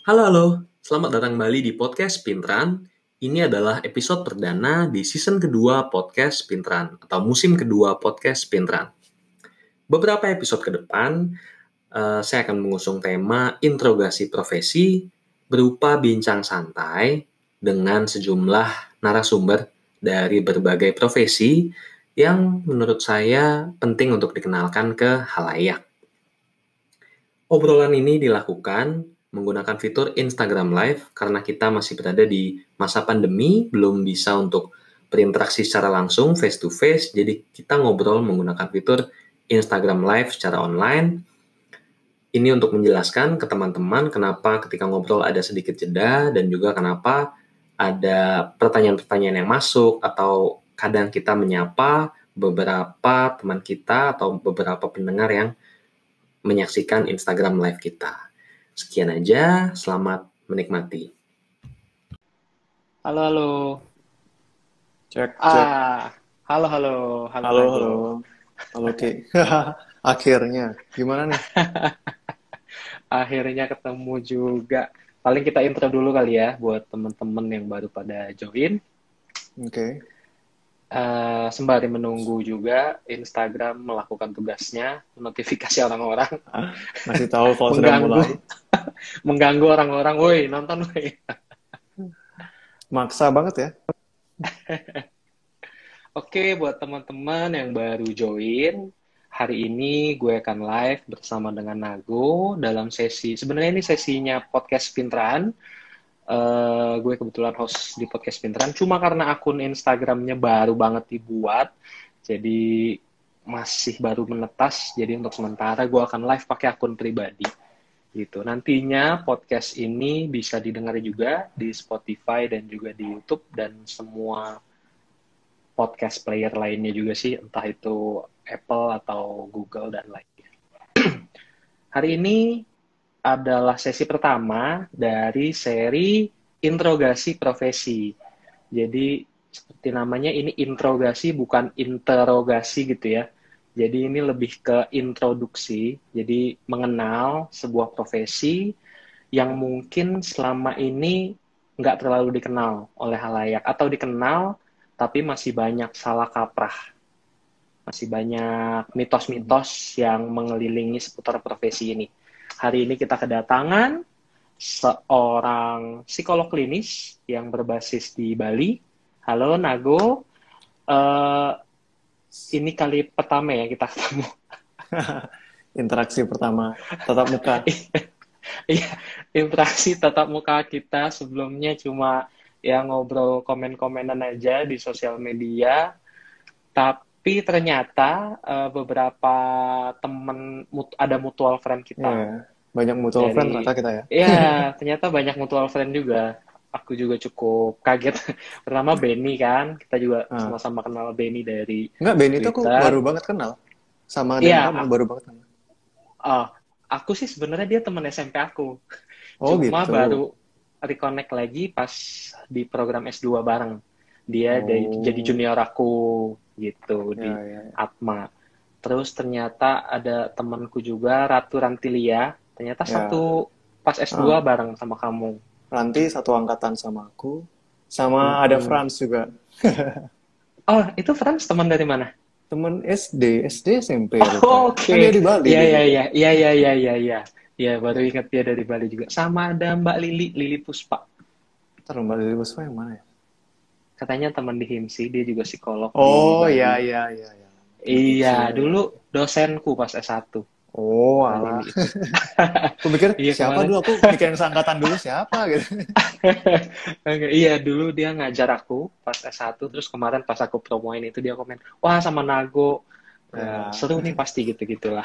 Halo, halo. Selamat datang kembali di podcast Pinteran. Ini adalah episode perdana di season kedua podcast Pinteran atau musim kedua podcast Pinteran. Beberapa episode ke depan, saya akan mengusung tema interogasi profesi berupa bincang santai dengan sejumlah narasumber dari berbagai profesi yang menurut saya penting untuk dikenalkan ke halayak. Obrolan ini dilakukan menggunakan fitur Instagram Live karena kita masih berada di masa pandemi, belum bisa untuk berinteraksi secara langsung face to face, jadi kita ngobrol menggunakan fitur Instagram Live secara online. Ini untuk menjelaskan ke teman-teman kenapa ketika ngobrol ada sedikit jeda dan juga kenapa ada pertanyaan-pertanyaan yang masuk atau kadang kita menyapa beberapa teman kita atau beberapa pendengar yang menyaksikan Instagram Live kita. Sekian aja, selamat menikmati. Halo, halo. Cek. Halo. Halo, Ki. Akhirnya. Gimana nih? Akhirnya ketemu juga. Paling kita intro dulu kali ya buat teman-teman yang baru pada join. Oke. Sembari menunggu juga Instagram melakukan tugasnya, notifikasi orang-orang. Masih tahu kalau sudah mulai. Mengganggu orang-orang, woi nonton woi. Maksa banget ya. Oke, buat teman-teman yang baru join, hari ini gue akan live bersama dengan Nago dalam sesi, sebenarnya ini sesinya podcast Pinteran. Gue kebetulan host di podcast Pinteran, cuma karena akun Instagramnya baru banget dibuat, jadi masih baru menetas, jadi untuk sementara gue akan live pakai akun pribadi. Gitu. Nantinya podcast ini bisa didengar juga di Spotify dan juga di YouTube dan semua podcast player lainnya juga sih, entah itu Apple atau Google dan lainnya. Hari ini adalah sesi pertama dari seri interogasi profesi. Jadi seperti namanya ini interogasi bukan interogasi gitu ya. Jadi ini lebih ke introduksi, jadi mengenal sebuah profesi yang mungkin selama ini nggak terlalu dikenal oleh halayak atau dikenal tapi masih banyak salah kaprah. Masih banyak mitos-mitos yang mengelilingi seputar profesi ini. Hari ini kita kedatangan seorang psikolog klinis yang berbasis di Bali. Halo Nago, ini kali pertama ya kita ketemu. Interaksi pertama, tatap muka. Iya, interaksi tatap muka kita sebelumnya cuma ya ngobrol komen-komenan aja di sosial media. Tapi ternyata beberapa temen ada mutual friend kita. Yeah. Banyak mutual friend ternyata kita ya. Iya, ternyata banyak mutual friend juga. Aku juga cukup kaget. Pertama Benny kan, kita juga sama-sama kenal Benny dari Enggak, Benny itu aku baru banget kenal. Sama dengan kamu baru banget kenal. Aku sih sebenarnya dia teman SMP aku. Oh, Cuma gitu. baru reconnect lagi pas di program S2 bareng. Dia jadi junior aku gitu di Atma. Terus ternyata ada temanku juga Ratu Rantilia. Ternyata satu pas S2 bareng sama kamu. Ranti satu angkatan sama aku. Sama ada Franz juga. Oh, itu Franz teman dari mana? Teman SD SMP. Oh, oke. Kan dia di Bali. Iya. Ya, baru ingat dia dari Bali juga. Sama ada Mbak Lili Puspa. Ntar Mbak Lili Puspa yang mana ya? Katanya teman di HIMSI, dia juga psikolog. Oh, iya. Iya, dulu dosenku pas S1. Oh, alah. Aku pikir siapa dulu, aku bikin seangkatan dulu siapa gitu. Iya, dulu dia ngajar aku pas S1, terus kemarin pas aku promoin itu dia komen, wah sama Nago. Seru nih pasti gitu-gitulah.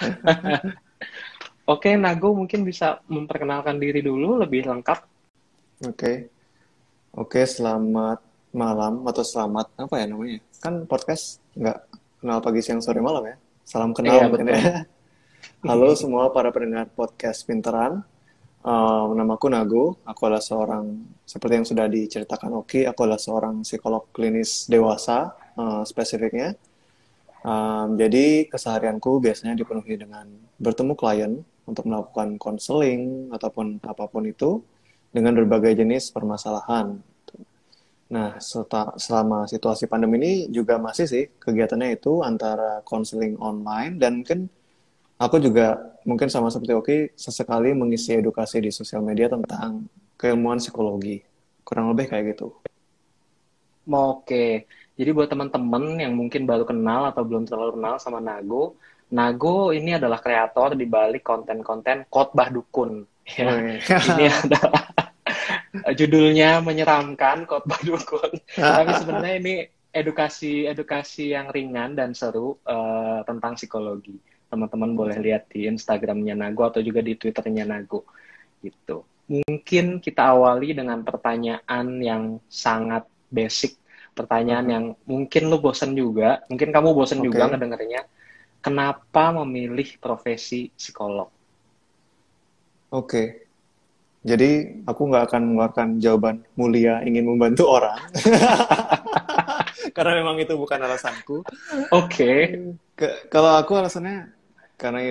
Oke, Nago mungkin bisa memperkenalkan diri dulu lebih lengkap. Oke, selamat malam atau selamat apa ya namanya? Kan podcast nggak kenal pagi, siang, sore, malam ya. Salam kenal mungkin ya. Halo semua para pendengar podcast Pinteran. Namaku Nago. Aku adalah seorang, seperti yang sudah diceritakan Oki, aku adalah seorang psikolog klinis dewasa spesifiknya. Jadi keseharianku biasanya dipenuhi dengan bertemu klien untuk melakukan konseling ataupun apapun itu. dengan berbagai jenis permasalahan. Nah, selama situasi pandemi ini juga masih sih kegiatannya itu antara konseling online dan mungkin aku juga mungkin sama seperti Oki sesekali mengisi edukasi di sosial media tentang keilmuan psikologi. Kurang lebih kayak gitu. Oke, jadi buat teman-teman yang mungkin baru kenal atau belum terlalu kenal sama Nago, Nago ini adalah kreator di balik konten-konten khotbah dukun. Ya, Woi. ini adalah judulnya menyeramkan khotbah dukun. Tapi sebenarnya ini edukasi yang ringan dan seru tentang psikologi. Teman-teman boleh lihat di Instagramnya Nago atau juga di Twitternya Nago. Gitu. Mungkin kita awali dengan pertanyaan yang sangat basic, pertanyaan yang mungkin lu bosen juga, mungkin kamu bosen juga Oke. ngedengernya. Kenapa memilih profesi psikolog? Oke. Jadi aku nggak akan mengeluarkan jawaban mulia ingin membantu orang. Karena memang itu bukan alasanku. Oke, Kalau aku alasannya karena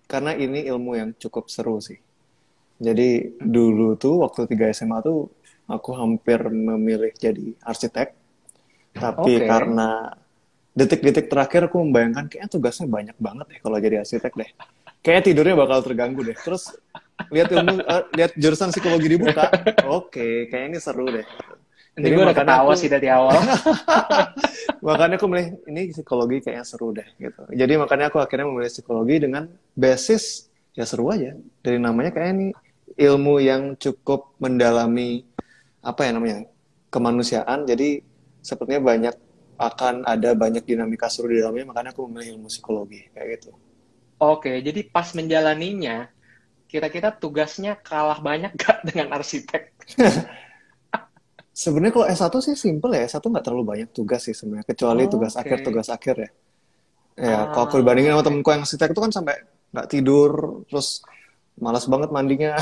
karena ini ilmu yang cukup seru sih. Jadi dulu tuh waktu 3 SMA tuh aku hampir memilih jadi arsitek, tapi oke. karena detik-detik terakhir aku membayangkan kayaknya tugasnya banyak banget deh kalau jadi arsitek deh. Kayaknya tidurnya bakal terganggu deh. Terus lihat jurusan psikologi dibuka, oke, kayaknya ini seru deh. Ini Jadi gue udah ketawa sih dari awal. makanya aku milih ini psikologi kayaknya seru deh gitu. Jadi makanya aku akhirnya memilih psikologi dengan basis ya seru aja. Dari namanya kayak ini ilmu yang cukup mendalami apa ya namanya kemanusiaan. Jadi sepertinya akan ada banyak dinamika seru di dalamnya. Makanya aku memilih ilmu psikologi kayak gitu. Oke, jadi pas menjalaninya, kira-kira tugasnya kalah banyak gak dengan arsitek? Sebenarnya kalau S1 sih simple ya. S1 nggak terlalu banyak tugas sih sebenarnya. Kecuali Oke. tugas akhir ya. Ya, kalau aku dibandingin Ah, sama temenku yang arsitek itu kan sampai nggak tidur, terus malas banget mandinya.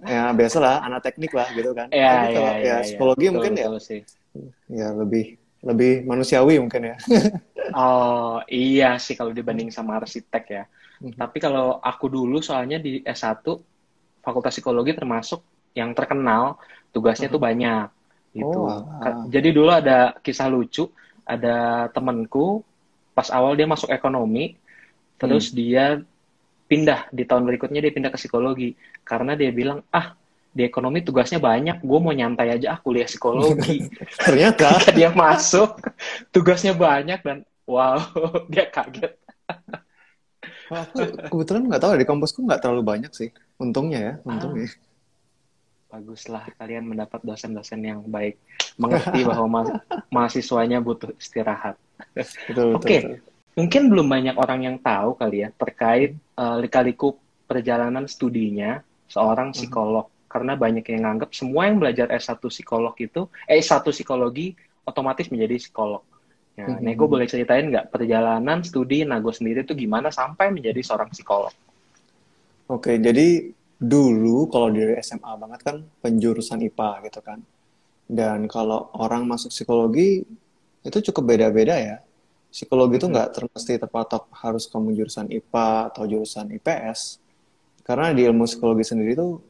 Ya, biasalah, anak teknik lah gitu kan. ya, Tapi ya, kalau ya, ya ya. psikologi Betul, mungkin betul sih. ya lebih lebih manusiawi mungkin ya. Oh, iya sih kalau dibanding sama arsitek ya. Mhm. Tapi kalau aku dulu soalnya di S1, Fakultas Psikologi termasuk yang terkenal, tugasnya tuh Aha. banyak Oh, gitu. alah. Jadi dulu ada kisah lucu, ada temenku, pas awal dia masuk ekonomi, Hmm. terus dia pindah, di tahun berikutnya dia pindah ke psikologi. Karena dia bilang, di ekonomi tugasnya banyak, gue mau nyantai aja, kuliah psikologi. Ternyata, Ketika dia masuk, tugasnya banyak dan wow, dia kaget. kalau aku kebetulan nggak tahu di kampusku nggak terlalu banyak sih. Untungnya ya, Ah, untungnya. baguslah kalian mendapat dosen-dosen yang baik, mengerti bahwa mahasiswanya butuh istirahat. Betul, betul, Oke, betul. mungkin belum banyak orang yang tahu kali ya terkait lika-liku perjalanan studinya seorang Aha. psikolog. Karena banyak yang nganggap semua yang belajar S1 psikolog itu, S1 psikologi otomatis menjadi psikolog. Ya, Nego Mhm. boleh ceritain nggak perjalanan studi Nago sendiri itu gimana sampai menjadi seorang psikolog? Oke, jadi dulu kalau di SMA banget kan penjurusan IPA gitu kan. Dan kalau orang masuk psikologi itu cukup beda-beda ya. Psikologi itu Mhm. nggak mesti terpatok harus kamu jurusan IPA atau jurusan IPS. Karena di ilmu psikologi sendiri itu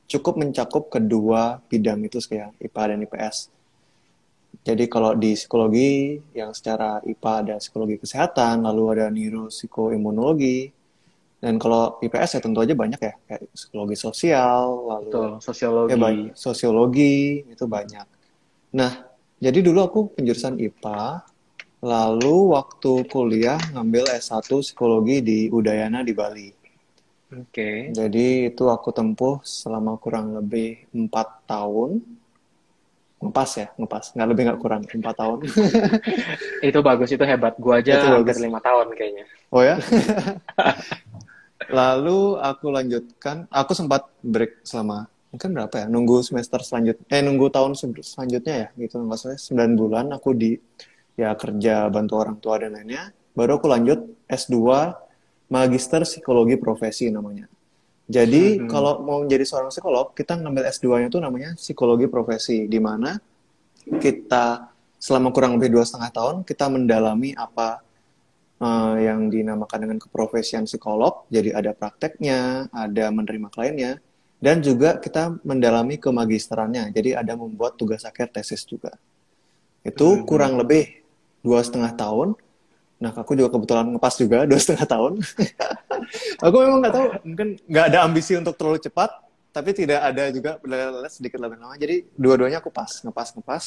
cukup mencakup kedua bidang itu kayak IPA dan IPS. Jadi kalau di psikologi yang secara IPA ada psikologi kesehatan, lalu ada neuropsikoimunologi, dan kalau IPS ya tentu aja banyak ya, kayak psikologi sosial, lalu Betul, ya sosiologi. sosiologi, itu banyak. Nah, jadi dulu aku penjurusan IPA, lalu waktu kuliah ngambil S1 psikologi di Udayana di Bali. Oke. Jadi itu aku tempuh selama kurang lebih 4 tahun. Ngepas ya, ngepas. Nggak lebih nggak kurang, 4 tahun. Itu bagus, itu hebat. Gua aja Itu hampir bagus. 5 tahun kayaknya. Oh ya? Lalu aku lanjutkan, aku sempat break selama mungkin berapa ya? Nunggu semester selanjutnya, nunggu tahun selanjutnya ya, gitu. Nggak salah 9 bulan aku ya kerja bantu orang tua dan lainnya. Baru aku lanjut S2 Magister Psikologi Profesi namanya. Jadi Mhm. kalau mau menjadi seorang psikolog, kita ngambil S2-nya itu namanya Psikologi Profesi, di mana kita selama kurang lebih 2,5 tahun kita mendalami apa yang dinamakan dengan keprofesian psikolog. Jadi ada prakteknya, ada menerima kliennya, Dan juga kita mendalami ke magisterannya. Jadi ada membuat tugas akhir tesis juga. Itu kurang lebih 2,5 tahun. Nah, aku juga kebetulan ngepas juga 2,5 tahun. Aku memang nggak tahu, mungkin nggak ada ambisi untuk terlalu cepat, tapi tidak ada juga sedikit lebih lama. Jadi dua-duanya aku ngepas.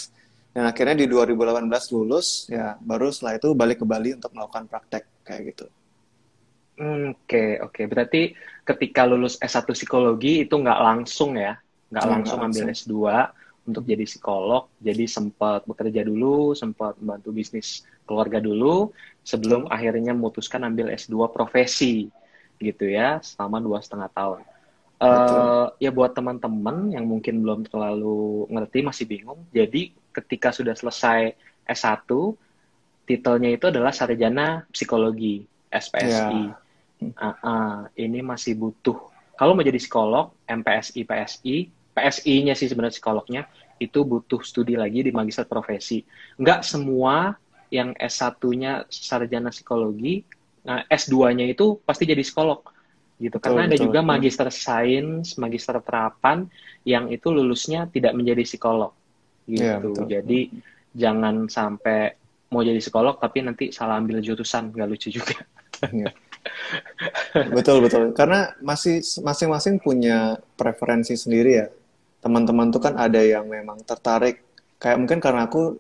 Dan akhirnya di 2018 lulus, ya baru setelah itu balik ke Bali untuk melakukan praktek kayak gitu. Oke. Berarti ketika lulus S1 psikologi itu nggak langsung ya, nggak langsung ambil S2 untuk jadi psikolog. Jadi sempat bekerja dulu, sempat membantu bisnis keluarga dulu, sebelum akhirnya memutuskan ambil S2 profesi gitu ya, selama 2,5 tahun. Ya buat teman-teman yang mungkin belum terlalu ngerti, masih bingung. Jadi ketika sudah selesai S1, titelnya itu adalah Sarjana Psikologi, SPSI. Ini masih butuh. Kalau mau jadi psikolog, MPSI, PSI-nya sih sebenarnya psikolognya, itu butuh studi lagi di magister profesi. Nggak semua yang S1-nya sarjana psikologi, S2-nya itu pasti jadi psikolog. Gitu. Karena ada juga magister sains, magister terapan, yang itu lulusnya tidak menjadi psikolog. Gitu. Jadi jangan sampai mau jadi psikolog, tapi nanti salah ambil jurusan, nggak lucu juga. Betul. Karena masing-masing punya preferensi sendiri ya. Teman-teman tuh kan ada yang memang tertarik. Kayak mungkin karena aku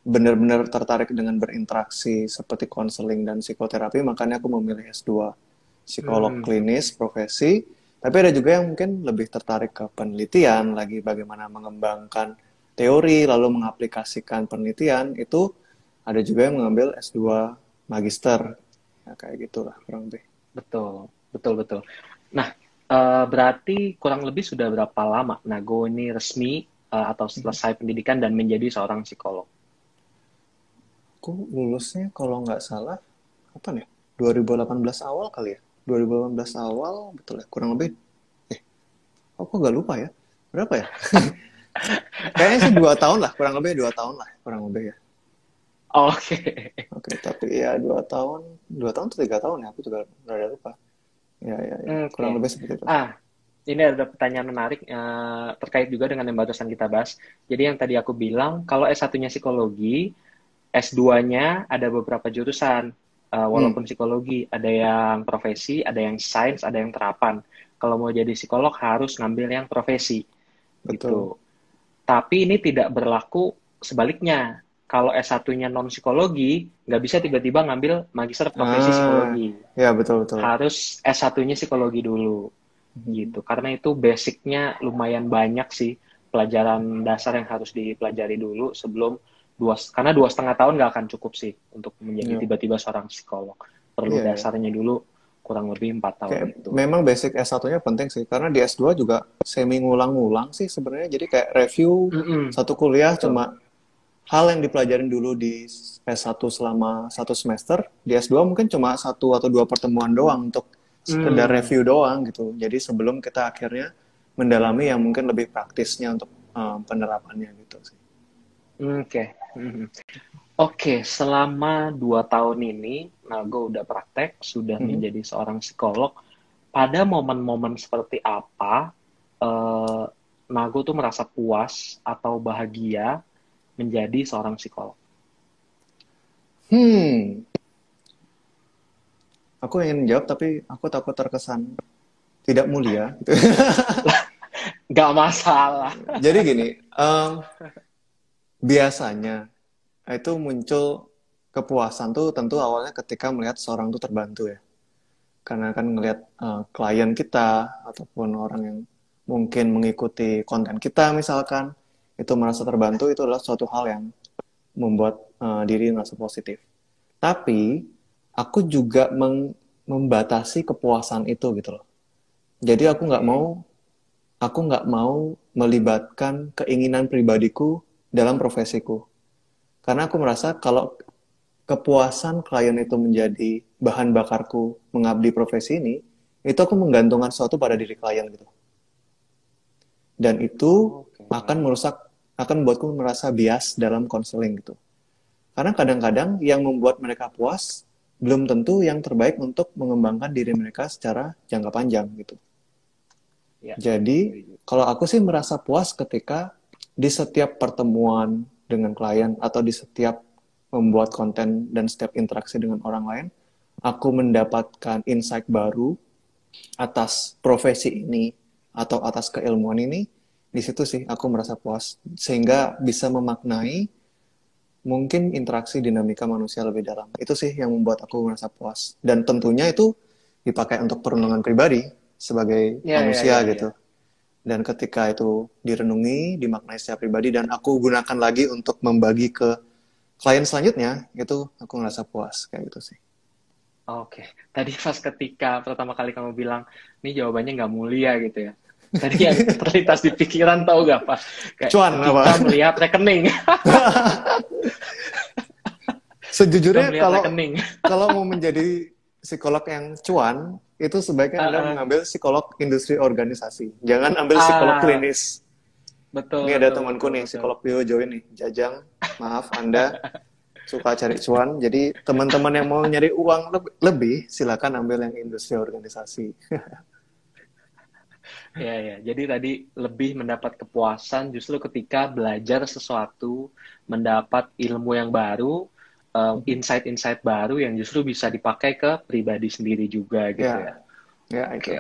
benar-benar tertarik dengan berinteraksi seperti konseling dan psikoterapi, makanya aku memilih S2 psikolog klinis profesi. Tapi ada juga yang mungkin lebih tertarik ke penelitian, lagi bagaimana mengembangkan teori, lalu mengaplikasikan penelitian. Itu ada juga yang mengambil S2 magister. Ya, kayak gitulah kurang lebih. Betul. Nah, berarti kurang lebih sudah berapa lama Nago ini resmi atau selesai pendidikan dan menjadi seorang psikolog? Aku lulusnya kalau nggak salah, kapan ya? 2018 awal kali ya? 2018 awal, betul ya? Kurang lebih, aku nggak lupa ya? Berapa ya? Kayaknya sih 2 tahun lah, kurang lebih 2 tahun lah, kurang lebih ya. Oke, tapi ya 2 tahun atau 3 tahun ya, aku juga nggak lupa. Ya, kurang lebih seperti itu. Ini ada pertanyaan menarik terkait juga dengan yang barusan kita bahas. Jadi yang tadi aku bilang, kalau S1-nya psikologi, S2-nya ada beberapa jurusan. Walaupun psikologi, ada yang profesi, ada yang sains, ada yang terapan. Kalau mau jadi psikolog harus ngambil yang profesi. Gitu. Tapi ini tidak berlaku sebaliknya. Kalau S1-nya non-psikologi, nggak bisa tiba-tiba ngambil magister profesi psikologi. Ya, betul. Harus S1-nya psikologi dulu. Gitu. Karena itu basicnya lumayan banyak sih. Pelajaran dasar yang harus dipelajari dulu sebelum karena 2,5 tahun nggak akan cukup sih untuk menjadi tiba-tiba seorang psikolog. Perlu dasarnya dulu kurang lebih 4 tahun itu. Memang basic S1-nya penting sih, karena di S2 juga semi ngulang-ngulang sih sebenarnya. Jadi kayak review satu kuliah cuma hal yang dipelajarin dulu di S1 selama 1 semester, di S2 mungkin cuma 1 atau 2 pertemuan doang untuk sekedar review doang gitu. Jadi sebelum kita akhirnya mendalami yang mungkin lebih praktisnya untuk penerapannya gitu sih. Oke, selama 2 tahun ini, Nago udah praktek, sudah menjadi seorang psikolog. Pada momen-momen seperti apa, Nago tuh merasa puas atau bahagia menjadi seorang psikolog? Aku ingin menjawab, tapi aku takut terkesan tidak mulia. Gak masalah. Jadi gini, biasanya itu muncul kepuasan tuh tentu awalnya ketika melihat seorang tuh terbantu ya. Karena kan ngelihat klien kita ataupun orang yang mungkin mengikuti konten kita misalkan, itu merasa terbantu, itu adalah suatu hal yang membuat diri merasa positif. Tapi aku juga membatasi kepuasan itu gitu loh. Jadi aku nggak mau melibatkan keinginan pribadiku dalam profesiku. Karena aku merasa kalau kepuasan klien itu menjadi bahan bakarku mengabdi profesi ini, itu aku menggantungkan sesuatu pada diri klien gitu. Dan itu akan membuatku merasa bias dalam konseling gitu. Karena kadang-kadang yang membuat mereka puas belum tentu yang terbaik untuk mengembangkan diri mereka secara jangka panjang gitu. Ya. Jadi kalau aku sih merasa puas ketika di setiap pertemuan dengan klien atau di setiap membuat konten dan setiap interaksi dengan orang lain, aku mendapatkan insight baru atas profesi ini atau atas keilmuan ini. Di situ sih aku merasa puas, sehingga bisa memaknai mungkin interaksi dinamika manusia lebih dalam. Itu sih yang membuat aku merasa puas. Dan tentunya itu dipakai untuk perundangan pribadi sebagai manusia gitu. Dan ketika itu direnungi, dimaknai secara pribadi, dan aku gunakan lagi untuk membagi ke klien selanjutnya, itu aku ngerasa puas kayak gitu sih. Oke. Tadi pas ketika pertama kali kamu bilang, ini jawabannya nggak mulia gitu ya. Tadi yang terlintas di pikiran tahu gak Pak? Kayak Cuan ketika apa? melihat rekening. Sejujurnya Melihat rekening. kalau mau menjadi psikolog yang cuan, itu sebaiknya Anda mengambil psikolog industri organisasi. Jangan ambil psikolog klinis. Betul. Ini ada temanku nih, psikolog bio join nih, Jajang. Maaf, Anda suka cari cuan. Jadi teman-teman yang mau nyari uang lebih, silakan ambil yang industri organisasi. Ya. Jadi tadi lebih mendapat kepuasan justru ketika belajar sesuatu, mendapat ilmu yang baru, insight-insight baru yang justru bisa dipakai ke pribadi sendiri juga gitu ya.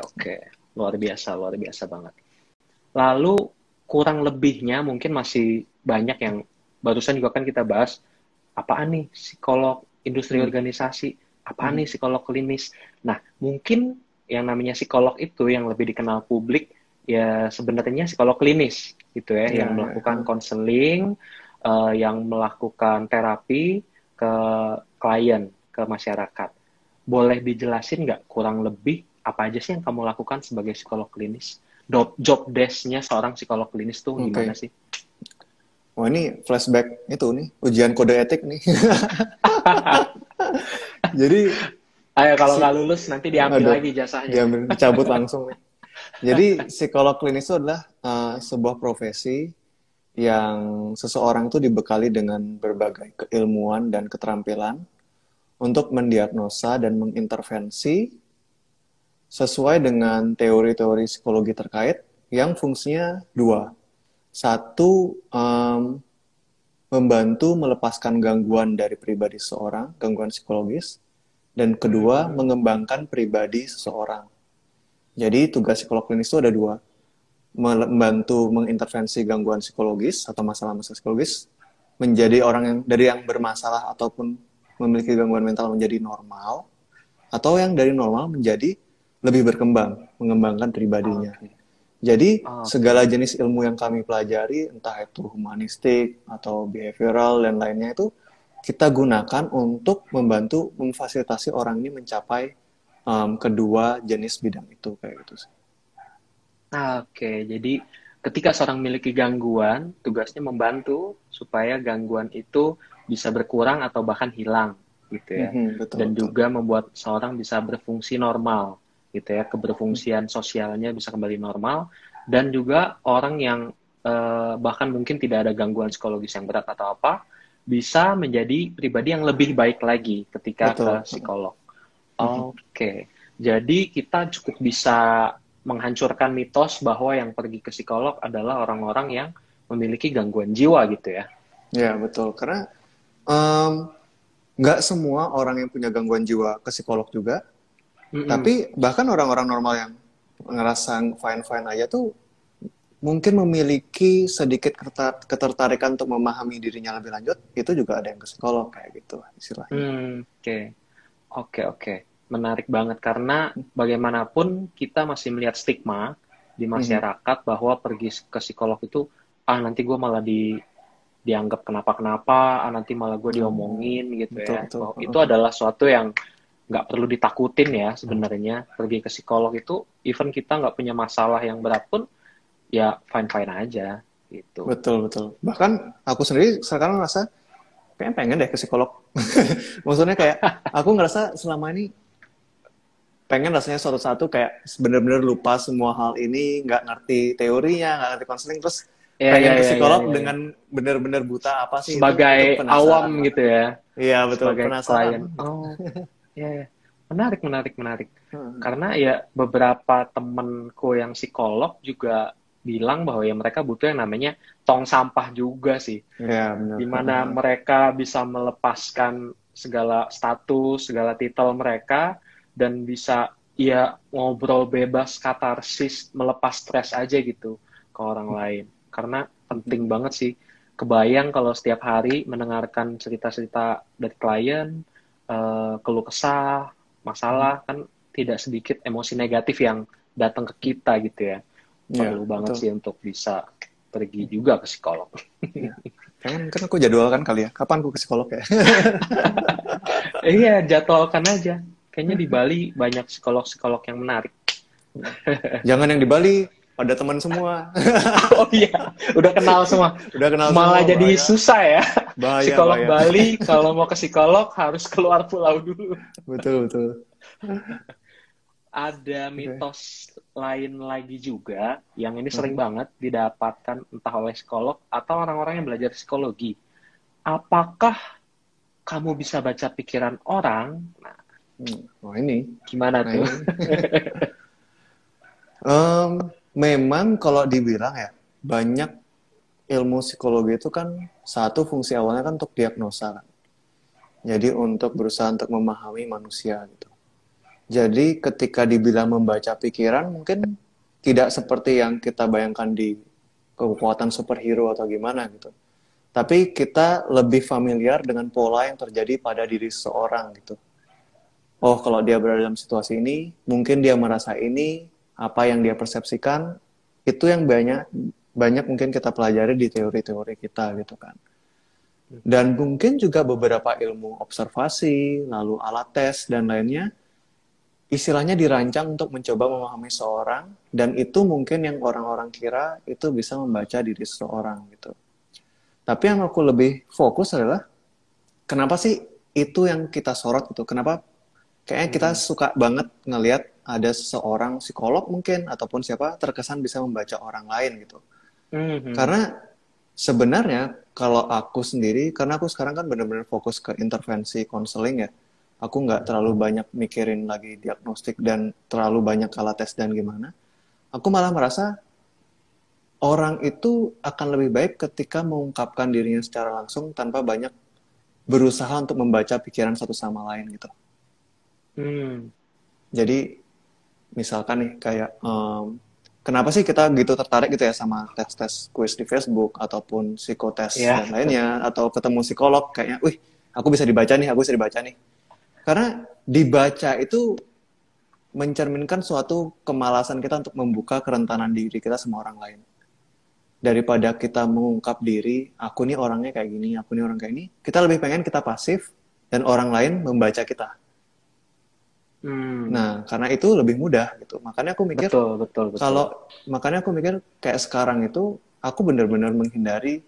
Oke. Luar biasa banget. Lalu kurang lebihnya mungkin masih banyak yang barusan juga kan kita bahas, apaan nih psikolog industri organisasi, apaan nih psikolog klinis. Nah, mungkin yang namanya psikolog itu yang lebih dikenal publik ya sebenarnya psikolog klinis gitu ya, yang melakukan konseling, yang melakukan terapi ke klien, ke masyarakat. Boleh dijelasin nggak kurang lebih apa aja sih yang kamu lakukan sebagai psikolog klinis? Job desk-nya seorang psikolog klinis tuh gimana sih? Wah, ini flashback itu nih, ujian kode etik nih. Jadi ayo kalau nggak lulus nanti diambil lagi jasanya. Dicabut langsung nih. Jadi psikolog klinis itu adalah sebuah profesi yang seseorang itu dibekali dengan berbagai keilmuan dan keterampilan untuk mendiagnosa dan mengintervensi sesuai dengan teori-teori psikologi terkait yang fungsinya dua. Satu, membantu melepaskan gangguan dari pribadi seseorang, gangguan psikologis. Dan kedua, mengembangkan pribadi seseorang. Jadi tugas psikolog klinis itu ada dua. Membantu mengintervensi gangguan psikologis atau masalah-masalah psikologis menjadi orang yang dari yang bermasalah ataupun memiliki gangguan mental menjadi normal, atau yang dari normal menjadi lebih berkembang, mengembangkan pribadinya. Jadi segala jenis ilmu yang kami pelajari, entah itu humanistik atau behavioral dan lainnya, itu kita gunakan untuk membantu memfasilitasi orang ini mencapai kedua jenis bidang itu kayak gitu sih. Oke, jadi ketika seorang memiliki gangguan, tugasnya membantu supaya gangguan itu bisa berkurang atau bahkan hilang gitu ya. Dan juga membuat seorang bisa berfungsi normal gitu ya, keberfungsian sosialnya bisa kembali normal, dan juga orang yang bahkan mungkin tidak ada gangguan psikologis yang berat atau apa, bisa menjadi pribadi yang lebih baik lagi ketika ke psikolog. Oke. Jadi kita cukup bisa menghancurkan mitos bahwa yang pergi ke psikolog adalah orang-orang yang memiliki gangguan jiwa gitu ya. Ya, betul. Karena nggak semua orang yang punya gangguan jiwa ke psikolog juga. Tapi bahkan orang-orang normal yang ngerasa fine-fine aja tuh mungkin memiliki sedikit ketertarikan untuk memahami dirinya lebih lanjut, itu juga ada yang ke psikolog kayak gitu istilahnya. Oke. Menarik banget karena bagaimanapun kita masih melihat stigma di masyarakat bahwa pergi ke psikolog itu nanti gue malah dianggap kenapa-kenapa, nanti malah gue diomongin gitu ya. Itu adalah suatu yang nggak perlu ditakutin ya sebenarnya. Pergi ke psikolog itu even kita nggak punya masalah yang berat pun ya fine-fine aja gitu. Betul. Bahkan aku sendiri sekarang ngerasa pengen deh ke psikolog. Maksudnya kayak aku ngerasa selama ini pengen rasanya suatu kayak bener-bener lupa semua hal ini, nggak ngerti teorinya, nggak ngerti konseling, terus pengen ke psikolog dengan bener-bener buta apa sih sebagai itu awam gitu ya. Iya betul, sebagai penasaran. Klien. Menarik. Karena ya beberapa temenku yang psikolog juga bilang bahwa ya mereka butuh yang namanya tong sampah juga sih. Ya, benar. Di mana mereka bisa melepaskan segala status, segala titel mereka, dan bisa ya ngobrol bebas, katarsis, melepas stres aja gitu ke orang lain. Karena penting banget sih. Kebayang kalau setiap hari mendengarkan cerita-cerita dari klien, keluh kesah, masalah, kan tidak sedikit emosi negatif yang datang ke kita gitu ya. Ya, Perlu banget betul. sih untuk bisa pergi juga ke psikolog. Ya. Kan aku jadwalkan kali ya. Kapan aku ke psikolog ya? Iya, jadwalkan aja. Kayaknya di Bali banyak psikolog-psikolog yang menarik. Jangan yang di Bali, pada teman semua. Oh iya, udah kenal semua. Udah kenal Malah semua, jadi bahaya. susah ya. Bahaya, Psikolog bahaya. Bali, kalau mau ke psikolog harus keluar pulau dulu. Betul. Ada mitos lain lagi juga, yang ini sering Mhm. banget didapatkan entah oleh psikolog atau orang-orang yang belajar psikologi. Apakah kamu bisa baca pikiran orang? Nah, Oh ini. gimana Nah tuh? ini. Memang kalau dibilang ya, banyak ilmu psikologi itu kan satu fungsi awalnya kan untuk diagnosa kan. Jadi untuk berusaha untuk memahami manusia gitu. Jadi ketika dibilang membaca pikiran mungkin tidak seperti yang kita bayangkan di kekuatan superhero atau gimana gitu. Tapi kita lebih familiar dengan pola yang terjadi pada diri seseorang gitu. Oh, kalau dia berada dalam situasi ini, mungkin dia merasa ini, apa yang dia persepsikan, itu yang banyak mungkin kita pelajari di teori-teori kita gitu kan. Dan mungkin juga beberapa ilmu observasi, lalu alat tes, dan lainnya, istilahnya dirancang untuk mencoba memahami seorang, dan itu mungkin yang orang-orang kira itu bisa membaca diri seseorang gitu. Tapi yang aku lebih fokus adalah, kenapa sih itu yang kita sorot gitu? Kenapa kayaknya kita suka banget ngelihat ada seseorang psikolog mungkin ataupun siapa terkesan bisa membaca orang lain gitu. Karena sebenarnya kalau aku sendiri, karena aku sekarang kan benar-benar fokus ke intervensi konseling ya, aku nggak terlalu banyak mikirin lagi diagnostik dan terlalu banyak alat tes dan gimana. Aku malah merasa orang itu akan lebih baik ketika mengungkapkan dirinya secara langsung tanpa banyak berusaha untuk membaca pikiran satu sama lain gitu. Jadi misalkan nih kayak kenapa sih kita gitu tertarik gitu ya sama tes-tes kuis di Facebook ataupun psikotes dan lainnya atau ketemu psikolog kayaknya, wih aku bisa dibaca nih. Karena dibaca itu mencerminkan suatu kemalasan kita untuk membuka kerentanan diri kita sama orang lain. Daripada kita mengungkap diri, aku nih orangnya kayak gini, aku nih orang kayak ini, kita lebih pengen kita pasif dan orang lain membaca kita. Nah, karena itu lebih mudah gitu. Makanya aku mikir Betul. makanya aku mikir kayak sekarang itu aku benar-benar menghindari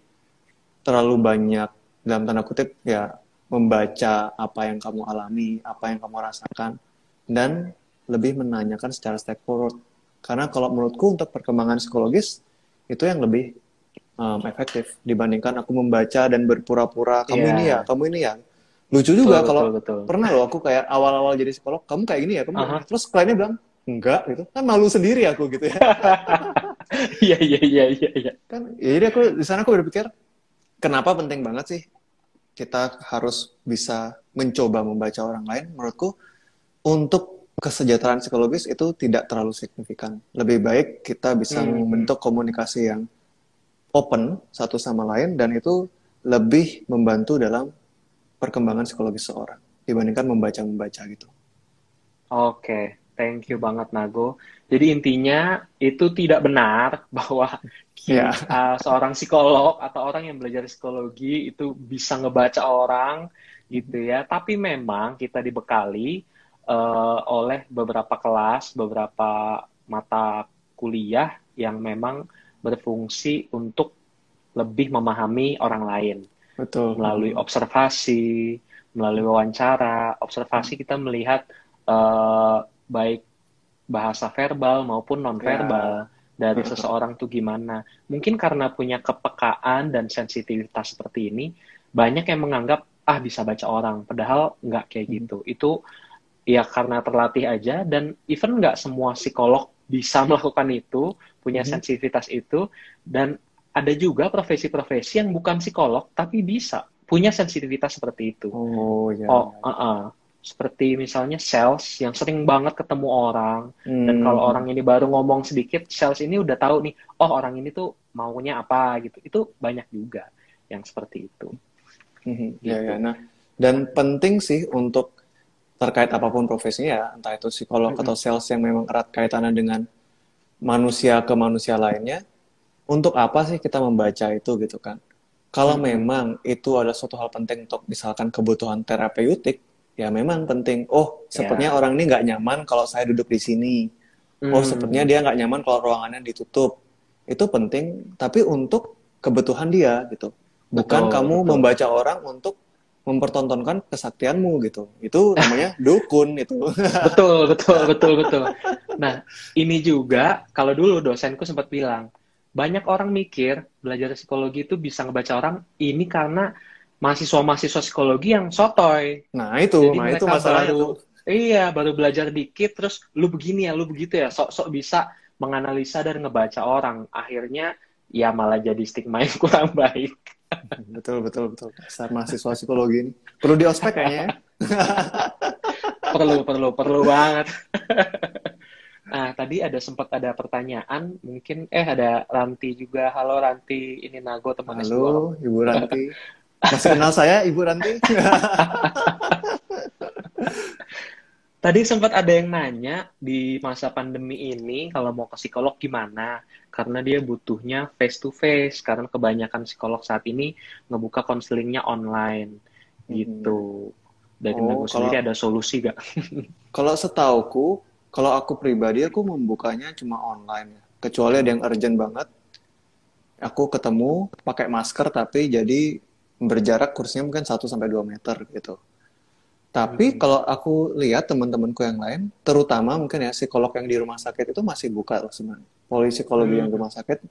terlalu banyak dalam tanda kutip ya membaca apa yang kamu alami, apa yang kamu rasakan dan lebih menanyakan secara straightforward. Karena kalau menurutku untuk perkembangan psikologis itu yang lebih efektif dibandingkan aku membaca dan berpura-pura kamu ini ya. Lucu juga kalau pernah loh aku kayak awal-awal jadi psikolog, kamu kayak gini ya, terus kliennya bilang enggak gitu, kan malu sendiri aku gitu ya. Iya. Kan ya, jadi aku di sana aku berpikir kenapa penting banget sih kita harus bisa mencoba membaca orang lain. Menurutku untuk kesejahteraan psikologis itu tidak terlalu signifikan. Lebih baik kita bisa membentuk komunikasi yang open satu sama lain dan itu lebih membantu dalam perkembangan psikologis seorang dibandingkan membaca gitu. Oke, thank you banget Nago. Jadi intinya itu tidak benar bahwa seorang psikolog atau orang yang belajar psikologi itu bisa ngebaca orang gitu ya. Tapi memang kita dibekali oleh beberapa kelas, beberapa mata kuliah yang memang berfungsi untuk lebih memahami orang lain. Betul. Melalui observasi, melalui wawancara. Observasi kita melihat baik bahasa verbal maupun non-verbal dari seseorang tuh gimana. Mungkin karena punya kepekaan dan sensitivitas seperti ini, banyak yang menganggap, bisa baca orang. Padahal nggak kayak gitu. Itu ya karena terlatih aja, dan even nggak semua psikolog bisa melakukan itu, punya sensitivitas itu, dan ada juga profesi-profesi yang bukan psikolog tapi bisa punya sensitivitas seperti itu. Oh ya. Oh, seperti misalnya sales yang sering banget ketemu orang, dan kalau Hmm. orang ini baru ngomong sedikit, sales ini udah tahu nih, oh orang ini tuh maunya apa gitu. Itu banyak juga yang seperti itu. Ya, ya. Gitu. Nah, dan penting sih untuk terkait apapun profesinya ya, entah itu psikolog atau sales yang memang erat kaitannya dengan manusia ke manusia lainnya, untuk apa sih kita membaca itu gitu kan? Kalau memang itu adalah suatu hal penting untuk misalkan kebutuhan terapeutik, ya memang penting. Oh, sepertinya Ya. orang ini nggak nyaman kalau saya duduk di sini. Oh, sepertinya dia nggak nyaman kalau ruangannya ditutup. Itu penting, tapi untuk kebutuhan dia gitu. Bukan Betul, kamu betul. membaca orang untuk mempertontonkan kesaktianmu gitu. Itu namanya dukun itu. Betul, betul, betul, betul. Nah, ini juga kalau dulu dosenku sempat bilang, banyak orang mikir belajar psikologi itu bisa ngebaca orang ini karena mahasiswa-mahasiswa psikologi yang sotoy. Nah, Jadi itu mereka masalahnya tuh. baru belajar dikit, terus lu begini ya, lu begitu ya, sok-sok bisa menganalisa dan ngebaca orang. Akhirnya ya malah jadi stigma yang kurang baik. Betul, betul, betul. Dasar mahasiswa psikologi ini. Perlu di ospek kayaknya ya. Perlu banget. Nah, tadi sempat ada pertanyaan, mungkin ada Ranti juga. Halo Ranti, ini Nago teman S2 kamu. Halo, Ibu Ranti. Masih kenal saya, Ibu Ranti? Tadi sempat ada yang nanya di masa pandemi ini kalau mau ke psikolog gimana? Karena dia butuhnya face to face, karena kebanyakan psikolog saat ini ngebuka konselingnya online gitu. Dari Oh, Nago sendiri ada solusi gak? kalau setauku, kalau aku pribadi aku membukanya cuma online ya. Kecuali ada yang urgent banget, aku ketemu pakai masker tapi jadi berjarak kursinya mungkin 1 sampai 2 meter gitu. Tapi kalau aku lihat teman-temanku yang lain, terutama mungkin ya psikolog yang di rumah sakit itu masih buka loh sebenarnya. Psikologi yang di rumah sakit,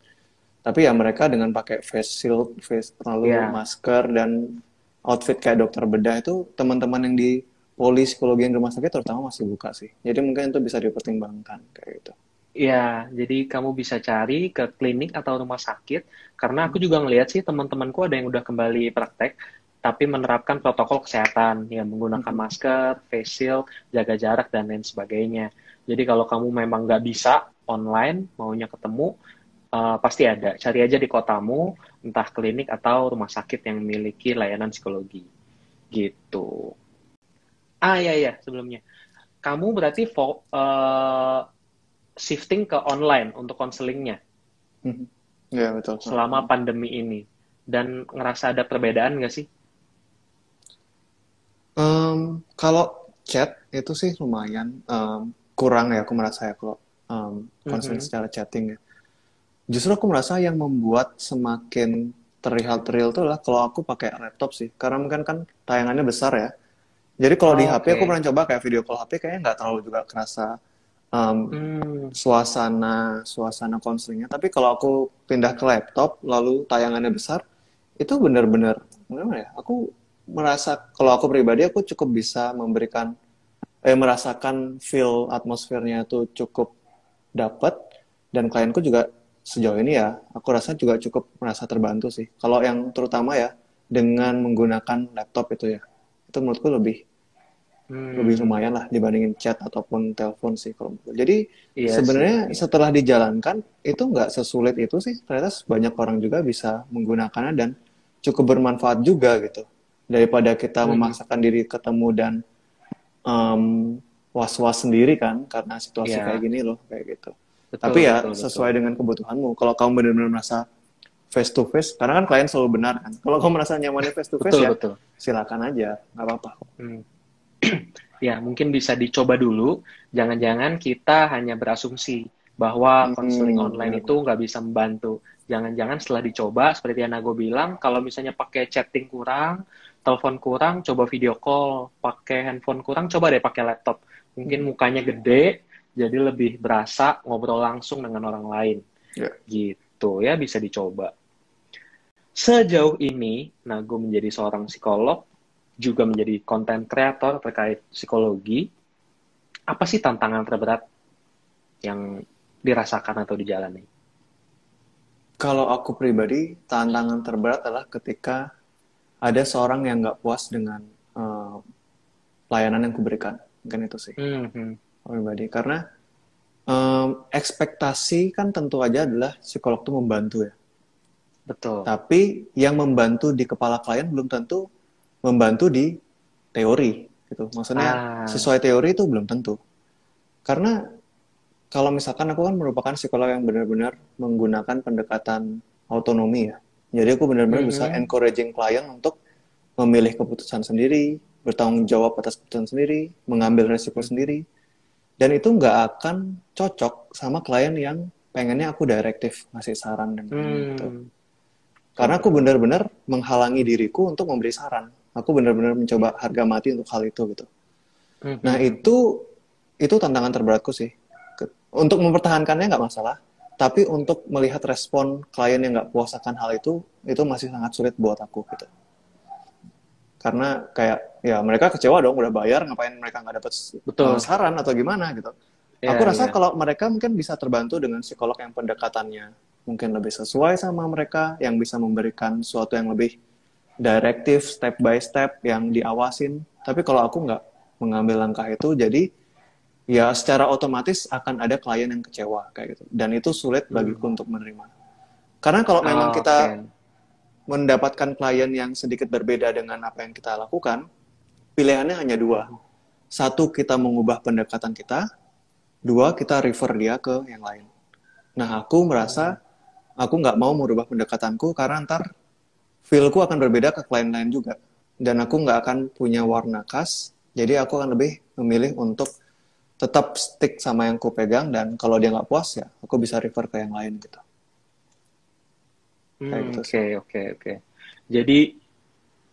tapi ya mereka dengan pakai face shield, lalu Ya, masker dan outfit kayak dokter bedah itu teman-teman yang di psikologi yang di rumah sakit terutama masih buka sih. Jadi mungkin itu bisa dipertimbangkan kayak gitu. ya, jadi kamu bisa cari ke klinik atau rumah sakit, karena aku juga ngelihat sih teman-temanku ada yang udah kembali praktek, tapi menerapkan protokol kesehatan, ya menggunakan masker, face shield, jaga jarak, dan lain sebagainya. Jadi kalau kamu memang nggak bisa online, maunya ketemu, pasti ada. Cari aja di kotamu, entah klinik atau rumah sakit yang memiliki layanan psikologi. Gitu. Ya, sebelumnya. Kamu berarti shifting ke online untuk konselingnya Ya betul. selama pandemi ini, dan ngerasa ada perbedaan nggak sih? Kalau chat itu sih lumayan kurang ya aku merasa ya kalau konseling secara chatting ya. Justru aku merasa yang membuat semakin terlihat real itu adalah kalau aku pakai laptop sih. Karena mungkin kan tayangannya besar ya. Jadi kalau di HP aku Oke. pernah coba kayak video call HP kayaknya nggak terlalu juga kerasa suasana konselingnya. Tapi kalau aku pindah ke laptop lalu tayangannya besar, itu benar-benar gimana ya? Aku merasa kalau aku pribadi aku cukup bisa merasakan feel atmosfernya itu cukup dapat, dan klienku juga sejauh ini ya aku rasa juga cukup merasa terbantu sih. Kalau yang terutama ya dengan menggunakan laptop itu ya, itu menurutku lebih lumayan lah dibandingin chat ataupun telepon sih kalau menurutku. Jadi Iya sih, sebenarnya iya. setelah dijalankan itu nggak sesulit itu sih. Ternyata banyak orang juga bisa menggunakannya dan cukup bermanfaat juga gitu. Daripada kita memaksakan diri ketemu dan was-was sendiri kan karena situasi kayak Iya, gini loh kayak gitu. betul, Tapi ya betul, betul. sesuai dengan kebutuhanmu. Kalau kamu benar-benar merasa face to face, karena kan klien selalu benar kan. Kalau kamu merasa nyamannya face to face Betul, ya betul. silakan aja, nggak apa-apa. Hmm. Ya, mungkin bisa dicoba dulu. Jangan-jangan kita hanya berasumsi bahwa konseling online itu Benar-benar. nggak bisa membantu. Jangan-jangan setelah dicoba, seperti yang Nago bilang, kalau misalnya pakai chatting kurang, telepon kurang, coba video call. Pakai handphone kurang, coba deh pakai laptop. Mungkin mukanya gede, jadi lebih berasa ngobrol langsung dengan orang lain. Ya. Gitu ya, bisa dicoba. Sejauh ini, Nago menjadi seorang psikolog, juga menjadi konten kreator terkait psikologi. apa sih tantangan terberat yang dirasakan atau dijalani? Kalau aku pribadi, tantangan terberat adalah ketika ada seorang yang nggak puas dengan eh, layanan yang kuberikan. Mungkin itu sih, Hmm, pribadi. Karena ekspektasi kan tentu aja adalah psikolog itu membantu ya. betul. Tapi yang membantu di kepala klien belum tentu membantu di teori gitu. Maksudnya Ah, sesuai teori itu belum tentu. Karena kalau misalkan aku kan merupakan psikolog yang benar-benar menggunakan pendekatan autonomi ya. Jadi aku benar-benar bisa mhm, encouraging klien untuk memilih keputusan sendiri, bertanggung jawab atas keputusan sendiri, mengambil resiko mhm, sendiri. Dan itu nggak akan cocok sama klien yang pengennya aku direktif, ngasih saran dan lain-lain gitu. betul, Karena aku betul. benar-benar menghalangi diriku untuk memberi saran. Aku benar-benar mencoba Iya. harga mati untuk hal itu gitu. Mhm, Nah mhm. itu tantangan terberatku sih. Untuk mempertahankannya nggak masalah, tapi untuk melihat respon klien yang nggak puas akan hal itu masih sangat sulit buat aku gitu. Karena kayak ya mereka kecewa dong udah bayar ngapain mereka nggak dapat Betul. saran atau gimana gitu. Aku Iya, rasa iya. kalau mereka mungkin bisa terbantu dengan psikolog yang pendekatannya mungkin lebih sesuai sama mereka, yang bisa memberikan sesuatu yang lebih direktif, step by step, yang diawasin. Tapi kalau aku nggak mengambil langkah itu, jadi ya secara otomatis akan ada klien yang kecewa kayak gitu. Dan itu sulit bagiku Hmm. untuk menerima. Karena kalau memang kita Oke. mendapatkan klien yang sedikit berbeda dengan apa yang kita lakukan, pilihannya hanya dua. Mhm. Satu, kita mengubah pendekatan kita. Dua, kita refer dia ke yang lain. Nah, aku Hmm. merasa aku nggak mau merubah pendekatanku karena ntar feel-ku akan berbeda ke klien lain juga. Dan aku nggak akan punya warna khas, jadi aku akan lebih memilih untuk tetap stick sama yang ku pegang, dan kalau dia nggak puas ya aku bisa refer ke yang lain gitu. Kayak gitu Oke, sih. oke, oke. Jadi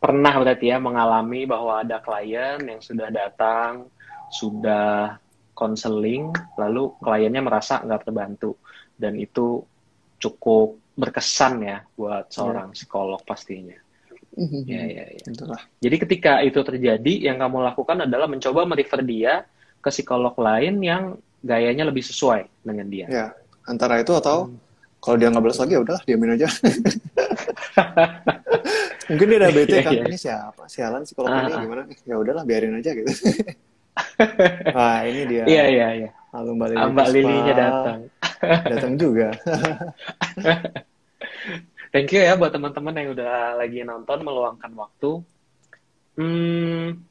pernah berarti ya mengalami bahwa ada klien yang sudah datang, sudah konseling, lalu kliennya merasa nggak terbantu. Dan itu cukup berkesan ya buat Ya, seorang psikolog pastinya. Ya, ya, ya. itulah. Jadi ketika itu terjadi, yang kamu lakukan adalah mencoba merefer dia ke psikolog lain yang gayanya lebih sesuai dengan dia. Ya, antara itu atau Hmm. kalau dia nggak balas lagi ya udahlah diamin aja. Mungkin dia udah bete Iya, kan, iya. ini siapa sialan psikolog Ah, ini ah. gimana, ya udahlah biarin aja gitu. Wah, ini dia. Iya, iya, iya. Halo Mbak Ah, Lili Mbak Puspa, Lilinya datang. datang juga. Thank you ya buat teman-teman yang udah lagi nonton meluangkan waktu. Hmm,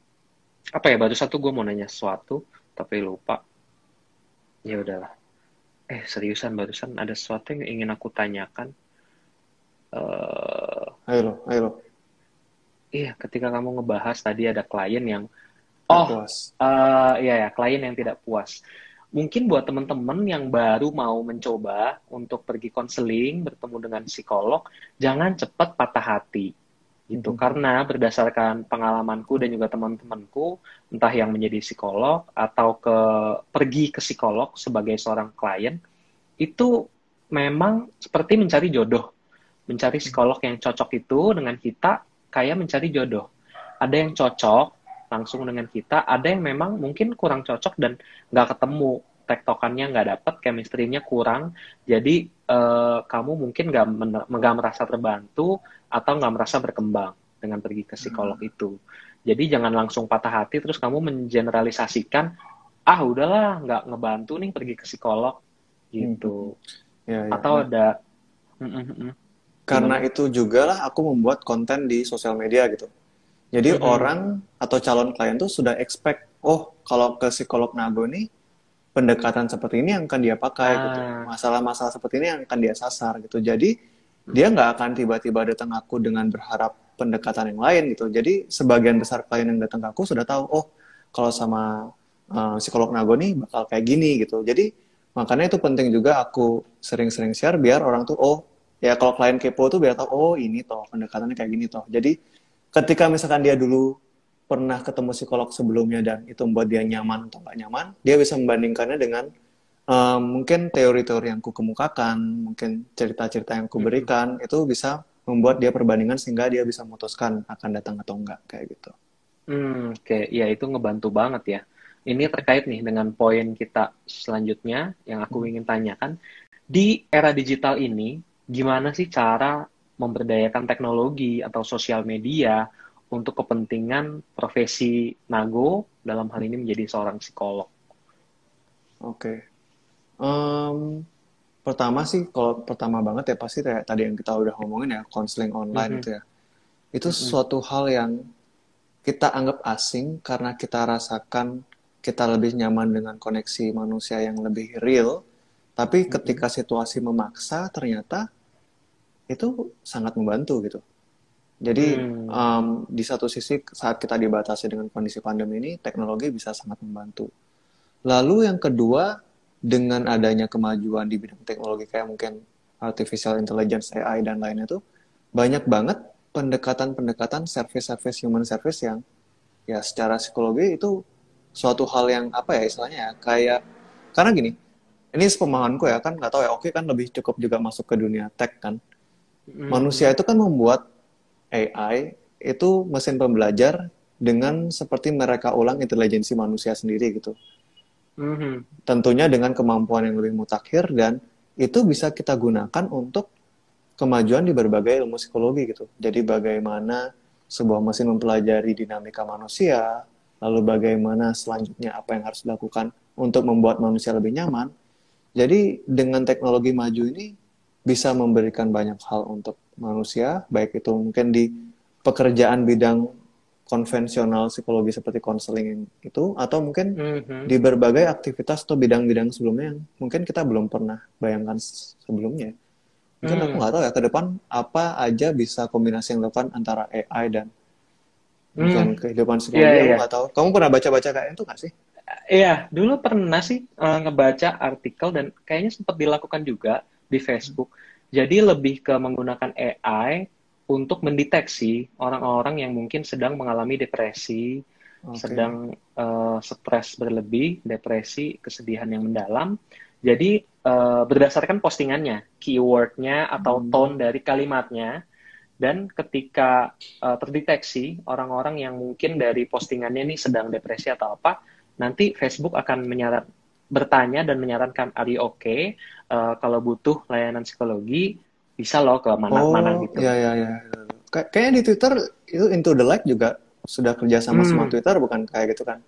apa ya? Baru satu gue mau nanya sesuatu, tapi lupa. Ya udahlah. Seriusan barusan ada sesuatu yang ingin aku tanyakan. eh Ayo lo, ayo lo. iya, ketika kamu ngebahas tadi ada klien yang, Gak oh, puas. iya ya, klien yang tidak puas. Mungkin buat teman-teman yang baru mau mencoba untuk pergi konseling, bertemu dengan psikolog, jangan cepat patah hati gitu. Karena berdasarkan pengalamanku dan juga teman-temanku, entah yang menjadi psikolog atau pergi ke psikolog sebagai seorang klien, itu memang seperti mencari jodoh. Mencari psikolog yang cocok itu dengan kita kayak mencari jodoh. Ada yang cocok langsung dengan kita, ada yang memang mungkin kurang cocok dan nggak ketemu, tektokannya nggak dapet, chemistry-nya kurang, jadi kamu mungkin nggak merasa terbantu atau nggak merasa berkembang dengan pergi ke psikolog itu. Jadi jangan langsung patah hati terus kamu mengeneralisasikan, ah udahlah nggak ngebantu nih pergi ke psikolog gitu. Ya, ya. Atau Nah, ada, mm, mm, mm. karena Gimana? itu juga lah aku membuat konten di sosial media gitu. Jadi Mhm. orang atau calon klien tuh sudah expect, oh kalau ke psikolog Nago nih, pendekatan seperti ini yang akan dia pakai gitu. Ah, Masalah-masalah seperti ini yang akan dia sasar gitu. Jadi dia nggak akan tiba-tiba datang aku dengan berharap pendekatan yang lain gitu. Jadi sebagian besar klien yang datang ke aku sudah tahu, oh kalau sama psikolog Nago nih bakal kayak gini gitu. Jadi makanya itu penting juga aku sering-sering share biar orang tuh, oh ya kalau klien kepo tuh biar tahu, oh ini toh pendekatannya kayak gini toh. Jadi ketika misalkan dia dulu pernah ketemu psikolog sebelumnya dan itu membuat dia nyaman atau nggak nyaman, dia bisa membandingkannya dengan mungkin teori-teori yang kukemukakan, mungkin cerita-cerita yang mhm. kuberikan, itu bisa membuat dia perbandingan sehingga dia bisa memutuskan akan datang atau enggak, kayak gitu. Oke, ya itu ngebantu banget ya. Ini terkait nih dengan poin kita selanjutnya yang aku ingin tanyakan. Di era digital ini, gimana sih cara memberdayakan teknologi atau sosial media untuk kepentingan profesi Nago dalam hal ini menjadi seorang psikolog? Oke. Em, Pertama sih, kalau pertama banget ya pasti kayak tadi yang kita udah ngomongin ya, konseling online Mhm, itu ya. Itu mhm, suatu hal yang kita anggap asing karena kita rasakan kita lebih nyaman dengan koneksi manusia yang lebih real. Tapi mhm, ketika situasi memaksa, ternyata itu sangat membantu gitu. Jadi hmm, di satu sisi saat kita dibatasi dengan kondisi pandemi ini, teknologi bisa sangat membantu. Lalu yang kedua, dengan adanya kemajuan di bidang teknologi kayak mungkin artificial intelligence, AI, dan lainnya tuh, banyak banget pendekatan-pendekatan service-service human service yang ya secara psikologi itu suatu hal yang apa ya istilahnya ya, kayak, karena gini, ini sepemahamanku ya kan nggak tahu ya, oke kan lebih cukup juga masuk ke dunia tech kan. Manusia mhm, itu kan membuat AI itu mesin pembelajar dengan seperti mereka ulang intelijensi manusia sendiri gitu. mhm, Tentunya dengan kemampuan yang lebih mutakhir dan itu bisa kita gunakan untuk kemajuan di berbagai ilmu psikologi gitu. Jadi bagaimana sebuah mesin mempelajari dinamika manusia, lalu bagaimana selanjutnya apa yang harus dilakukan untuk membuat manusia lebih nyaman. Jadi dengan teknologi maju ini bisa memberikan banyak hal untuk manusia, baik itu mungkin di pekerjaan bidang konvensional psikologi seperti konseling itu, atau mungkin mhm, di berbagai aktivitas atau bidang-bidang sebelumnya yang mungkin kita belum pernah bayangkan sebelumnya. Mungkin aku mhm, nggak tahu ya ke depan apa aja bisa kombinasi yang dilakukan antara AI dan mhm. mungkin kehidupan Iya, psikologi, aku iya. nggak tahu. Kamu pernah baca-baca kayak itu nggak sih? Iya, dulu pernah sih ngebaca artikel dan kayaknya sempat dilakukan juga di Facebook. Jadi lebih ke menggunakan AI untuk mendeteksi orang-orang yang mungkin sedang mengalami depresi, Oke. sedang stres berlebih, depresi, kesedihan yang mendalam. Jadi berdasarkan postingannya, keywordnya atau tone Hmm. dari kalimatnya, dan ketika terdeteksi orang-orang yang mungkin dari postingannya ini sedang depresi atau apa, nanti Facebook akan bertanya dan menyarankan, are you okay? Kalau butuh layanan psikologi, bisa loh ke mana-mana Oh, gitu. ya, ya, ya. Kayaknya di Twitter itu Into the Light juga sudah kerja sama Hmm, Twitter, bukan kayak gitu kan?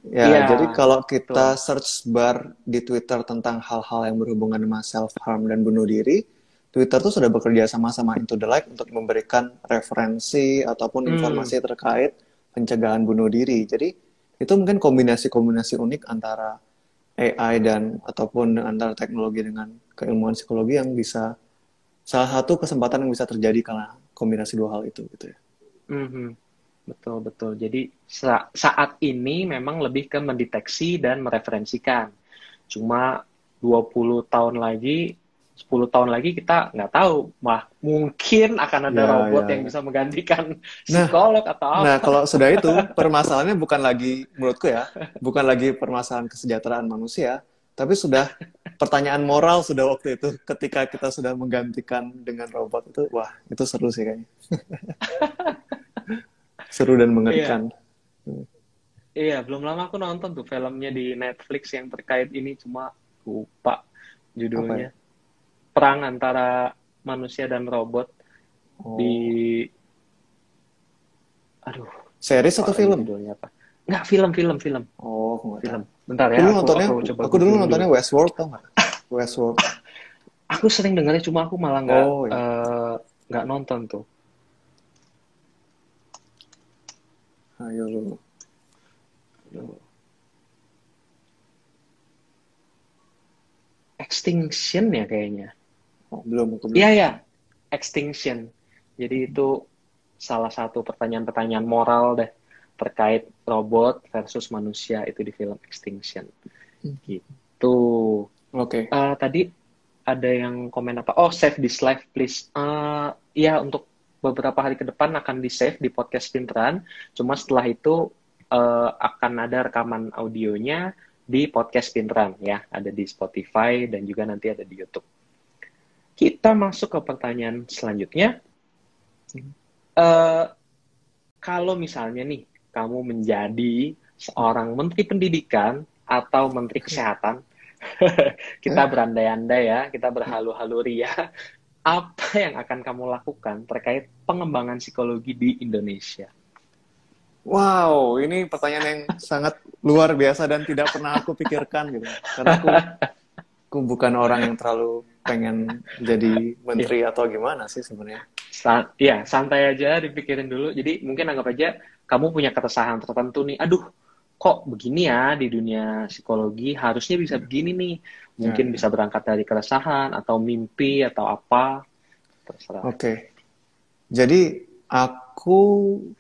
Ya, iya, jadi kalau kita betul. search bar di Twitter tentang hal-hal yang berhubungan dengan self-harm dan bunuh diri, Twitter tuh sudah bekerja sama Into the Light untuk memberikan referensi ataupun Hmm, informasi terkait pencegahan bunuh diri. Jadi, itu mungkin kombinasi-kombinasi unik antara AI dan ataupun antara teknologi dengan keilmuan psikologi yang bisa salah satu kesempatan yang bisa terjadi karena kombinasi dua hal itu gitu ya. mhm. Betul, betul. Jadi saat ini memang lebih ke mendeteksi dan mereferensikan. Cuma 20 tahun lagi, 10 tahun lagi kita nggak tahu. Mungkin akan ada Ya, robot ya, yang ya. bisa menggantikan Nah, psikolog atau nah apa. kalau sudah itu permasalahannya bukan lagi menurutku ya, bukan lagi permasalahan kesejahteraan manusia, tapi sudah pertanyaan moral sudah waktu itu ketika kita sudah menggantikan dengan robot itu, wah itu seru sih kayaknya, seru dan Iya, mengerikan. iya. Belum lama aku nonton tuh filmnya di Netflix yang terkait ini. Cuma lupa Apa ya? judulnya. Perang antara manusia dan robot di Oh, aduh, series lupa atau lagi film? judulnya apa. Nggak, film, film, film. Oh, aku nggak tahu. Film. Bentar Aku ya, dulu aku nontonnya, coba aku dulu googling dulu. nontonnya Westworld tau nggak? Westworld. Aku sering dengarnya, cuma aku malah Oh ya, nggak nonton tuh. ayo lu. Aduh. Extinction ya kayaknya. Oh, belum, aku belum Iya ya, nonton. Extinction. Jadi itu salah satu pertanyaan-pertanyaan moral deh terkait robot versus manusia itu di film Extinction. Gitu. Oke. Tadi ada yang komen apa? Oh, save this life please. Iya, untuk beberapa hari ke depan akan di save di podcast Pinteran. Cuma setelah itu akan ada rekaman audionya di podcast Pinteran ya, ada di Spotify dan juga nanti ada di YouTube. Kita masuk ke pertanyaan selanjutnya. Eh, Kalau misalnya nih kamu menjadi seorang Menteri Pendidikan atau Menteri Kesehatan, kita berandai-andai ya, kita berhalu-halu ria, apa yang akan kamu lakukan terkait pengembangan psikologi di Indonesia? Wow, ini pertanyaan yang sangat luar biasa dan tidak pernah aku pikirkan gitu. Karena aku bukan orang yang terlalu pengen jadi menteri atau gimana sih sebenarnya. Ya, santai aja dipikirin dulu. Jadi mungkin anggap aja kamu punya keresahan tertentu nih. Aduh, kok begini ya di dunia psikologi? Harusnya bisa begini nih. Mungkin bisa berangkat dari keresahan atau mimpi atau apa. Terserah. Oke. Jadi aku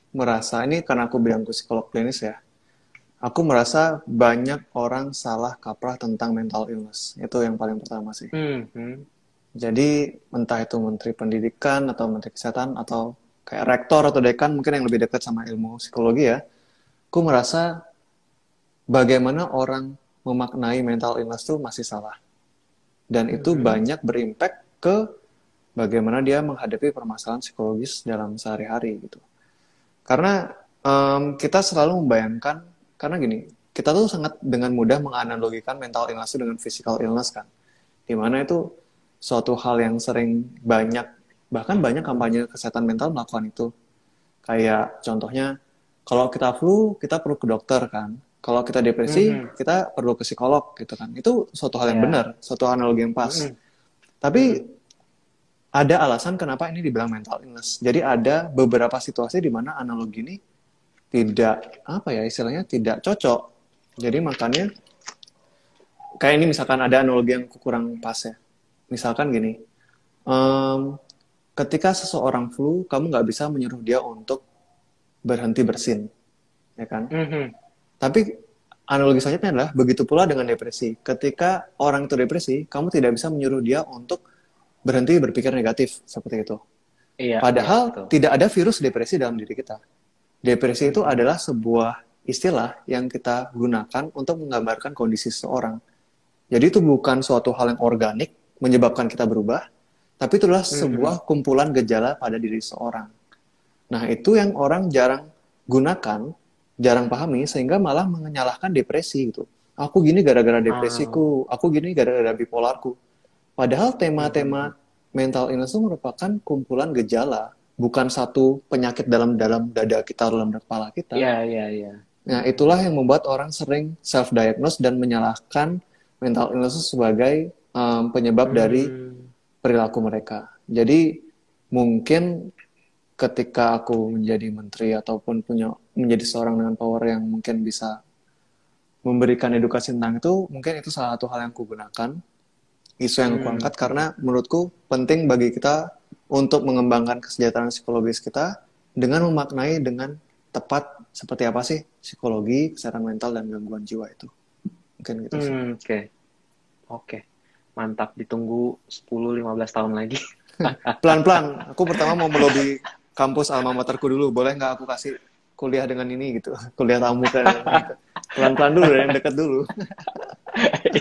merasa, ini karena aku bidangku psikolog klinis ya, aku merasa banyak orang salah kaprah tentang mental illness. Itu yang paling pertama sih. Jadi entah itu menteri pendidikan atau menteri kesehatan atau kayak rektor atau dekan mungkin yang lebih dekat sama ilmu psikologi ya, aku merasa bagaimana orang memaknai mental illness itu masih salah. Dan itu banyak berimpact ke bagaimana dia menghadapi permasalahan psikologis dalam sehari-hari gitu. Karena kita selalu membayangkan, karena gini, kita tuh sangat dengan mudah menganalogikan mental illness itu dengan physical illness kan. Dimana itu suatu hal yang sering bahkan banyak kampanye kesehatan mental melakukan itu. Kayak contohnya, kalau kita flu, kita perlu ke dokter kan. Kalau kita depresi, kita perlu ke psikolog gitu kan. Itu suatu hal yang benar, suatu analogi yang pas. Tapi ada alasan kenapa ini dibilang mental illness. Jadi ada beberapa situasi di mana analogi ini tidak, istilahnya tidak cocok. Jadi makanya, kayak ini misalkan ada analogi yang kurang pas ya. Misalkan gini, ketika seseorang flu, kamu nggak bisa menyuruh dia untuk berhenti bersin, ya kan? Tapi analogi selanjutnya adalah begitu pula dengan depresi. Ketika orang itu depresi, kamu tidak bisa menyuruh dia untuk berhenti berpikir negatif seperti itu. Padahal tidak ada virus depresi dalam diri kita. Depresi itu adalah sebuah istilah yang kita gunakan untuk menggambarkan kondisi seseorang. Jadi itu bukan suatu hal yang organik menyebabkan kita berubah, tapi itu adalah sebuah kumpulan gejala pada diri seseorang. Nah, itu yang orang jarang gunakan, jarang pahami, sehingga malah menyalahkan depresi gitu. Aku gini gara-gara depresiku, aku gini gara-gara bipolarku. Padahal tema-tema mental illness itu merupakan kumpulan gejala, bukan satu penyakit dalam dada kita, dalam kepala kita. Iya. Nah, itulah yang membuat orang sering self-diagnose dan menyalahkan mental illness sebagai penyebab dari perilaku mereka. Jadi, mungkin ketika aku menjadi menteri ataupun menjadi seorang dengan power yang mungkin bisa memberikan edukasi tentang itu, mungkin itu salah satu hal yang aku gunakan, isu yang aku angkat, karena menurutku penting bagi kita untuk mengembangkan kesejahteraan psikologis kita dengan memaknai dengan tepat seperti apa sih psikologi, kesehatan mental, dan gangguan jiwa itu. Mungkin gitu sih. Oke. Mantap, ditunggu 10-15 tahun lagi. Pelan-pelan, aku pertama mau melobi kampus alma materku dulu, boleh nggak aku kasih kuliah dengan ini gitu, kuliah tamu kan gitu. Pelan-pelan dulu, yang dekat dulu.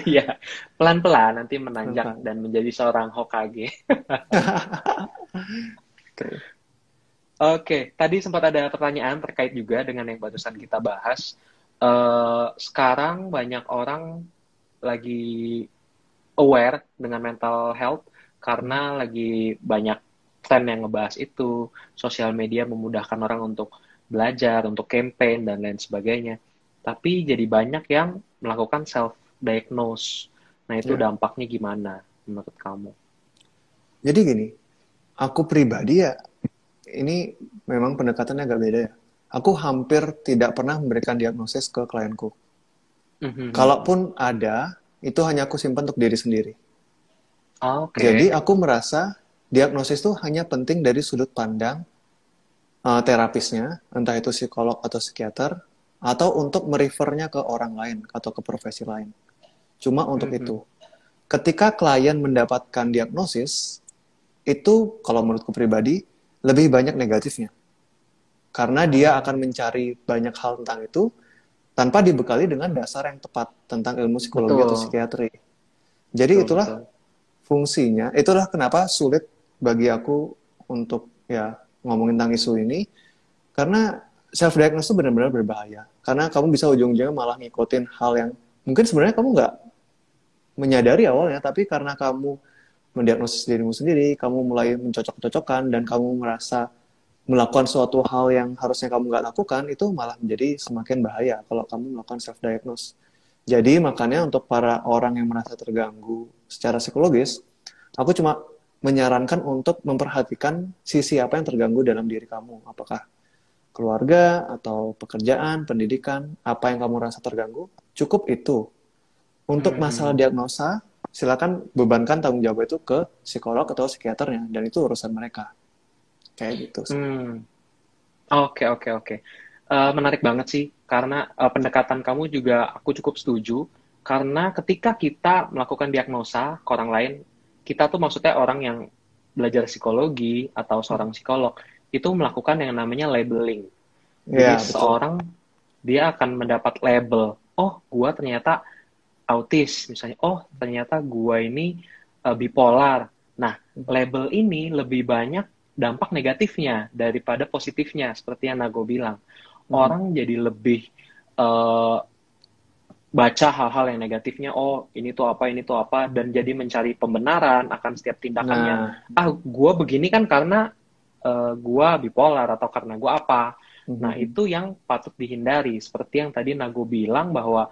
Iya, pelan-pelan nanti menanjak dan menjadi seorang Hokage. Oke, tadi sempat ada pertanyaan terkait juga dengan yang barusan kita bahas. Sekarang banyak orang lagi aware dengan mental health karena lagi banyak tren yang ngebahas itu. Sosial media memudahkan orang untuk belajar, untuk campaign, dan lain sebagainya. Tapi jadi banyak yang melakukan self-diagnose. Nah, itu dampaknya gimana menurut kamu? Jadi gini, aku pribadi ya, ini memang pendekatannya agak beda ya. Aku hampir tidak pernah memberikan diagnosis ke klienku. Kalaupun ada, itu hanya aku simpan untuk diri sendiri. Jadi aku merasa diagnosis itu hanya penting dari sudut pandang terapisnya, entah itu psikolog atau psikiater, atau untuk merefernya ke orang lain atau ke profesi lain. Cuma untuk itu. Ketika klien mendapatkan diagnosis, itu kalau menurutku pribadi, lebih banyak negatifnya. Karena dia akan mencari banyak hal tentang itu, tanpa dibekali dengan dasar yang tepat tentang ilmu psikologi atau psikiatri. Jadi itulah fungsinya, itulah kenapa sulit bagi aku untuk ya ngomongin tentang isu ini, karena self-diagnose itu benar-benar berbahaya. Karena kamu bisa ujung-ujungnya malah ngikutin hal yang mungkin sebenarnya kamu nggak menyadari awalnya, tapi karena kamu mendiagnosis dirimu sendiri, kamu mulai mencocok-cocokkan, dan kamu merasa melakukan suatu hal yang harusnya kamu nggak lakukan, itu malah menjadi semakin bahaya kalau kamu melakukan self-diagnose. Jadi makanya untuk para orang yang merasa terganggu secara psikologis, aku cuma menyarankan untuk memperhatikan sisi apa yang terganggu dalam diri kamu. Apakah keluarga, atau pekerjaan, pendidikan, apa yang kamu rasa terganggu, cukup itu. Untuk masalah diagnosa, silakan bebankan tanggung jawab itu ke psikolog atau psikiaternya, dan itu urusan mereka. Kayak gitu sih. Oke, oke, oke. Menarik banget sih, karena pendekatan kamu juga aku cukup setuju, karena ketika kita melakukan diagnosa ke orang lain, kita tuh maksudnya orang yang belajar psikologi atau seorang psikolog, itu melakukan yang namanya labeling. Jadi Ya, betul. seseorang, dia akan mendapat label, oh, gua ternyata autis, misalnya, oh, ternyata gua ini bipolar. Nah, label ini lebih banyak dampak negatifnya daripada positifnya, seperti yang Nago bilang. Orang jadi lebih eh, baca hal-hal yang negatifnya, oh ini tuh apa, dan jadi mencari pembenaran akan setiap tindakannya. Nah, Gue begini kan karena gue bipolar atau karena gue apa. Nah, mhm. itu yang patut dihindari. Seperti yang tadi Nago bilang bahwa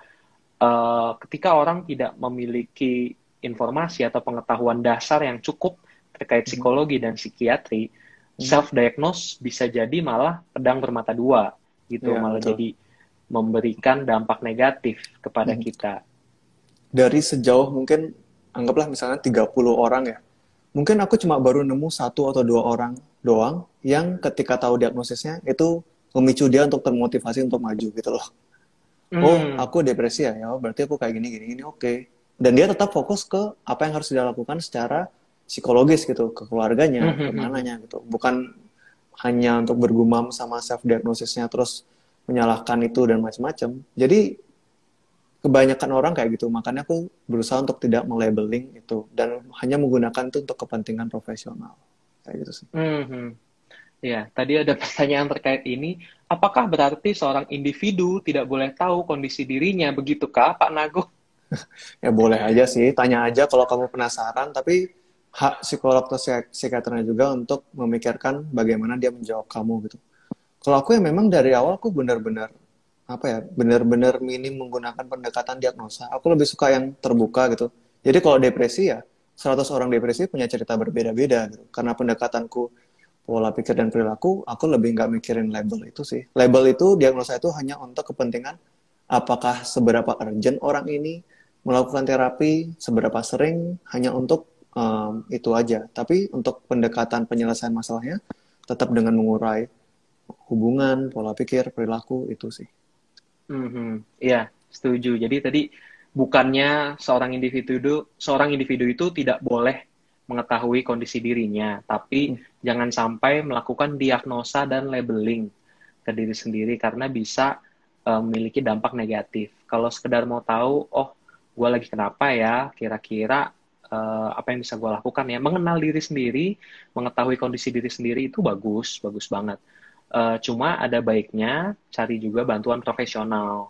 ketika orang tidak memiliki informasi atau pengetahuan dasar yang cukup terkait psikologi dan psikiatri, self-diagnose bisa jadi malah pedang bermata dua, gitu, Ya, malah betul. jadi memberikan dampak negatif kepada Mhm. kita. Dari sejauh mungkin, anggaplah misalnya 30 orang ya, mungkin aku cuma baru nemu 1 atau 2 orang doang yang ketika tahu diagnosisnya itu memicu dia untuk termotivasi untuk maju gitu loh. Oh, Hmm, aku depresi ya, ya berarti aku kayak gini gini gini, oke. Dan dia tetap fokus ke apa yang harus dia lakukan secara psikologis gitu, ke keluarganya, ke mananya gitu. Bukan hanya untuk bergumam sama self diagnosisnya terus menyalahkan itu dan macam-macam. Jadi kebanyakan orang kayak gitu, makanya aku berusaha untuk tidak melabeling itu dan hanya menggunakan itu untuk kepentingan profesional. Kayak gitu sih. Ya, tadi ada pertanyaan terkait ini. Apakah berarti seorang individu tidak boleh tahu kondisi dirinya? Begitukah, Pak Nago? Ya boleh aja sih, tanya aja kalau kamu penasaran, tapi hak psikolog atau psikiaternya juga untuk memikirkan bagaimana dia menjawab kamu gitu. Kalau aku ya memang dari awal aku benar-benar apa ya, benar-benar minim menggunakan pendekatan diagnosa. Aku lebih suka yang terbuka gitu. Jadi kalau depresi ya 100 orang depresi punya cerita berbeda-beda gitu. Karena pendekatanku pola pikir dan perilaku, aku lebih nggak mikirin label itu sih. Label itu, diagnosa itu hanya untuk kepentingan apakah seberapa urgent orang ini melakukan terapi, seberapa sering, hanya untuk itu aja. Tapi untuk pendekatan penyelesaian masalahnya, tetap dengan mengurai hubungan, pola pikir, perilaku, itu sih. Iya, setuju. Jadi tadi bukannya seorang individu itu tidak boleh mengetahui kondisi dirinya, tapi jangan sampai melakukan diagnosa dan labeling ke diri sendiri karena bisa memiliki dampak negatif. Kalau sekedar mau tahu, oh, gue lagi kenapa ya, kira-kira apa yang bisa gue lakukan ya, mengenal diri sendiri, mengetahui kondisi diri sendiri itu bagus, bagus banget. Cuma ada baiknya cari juga bantuan profesional,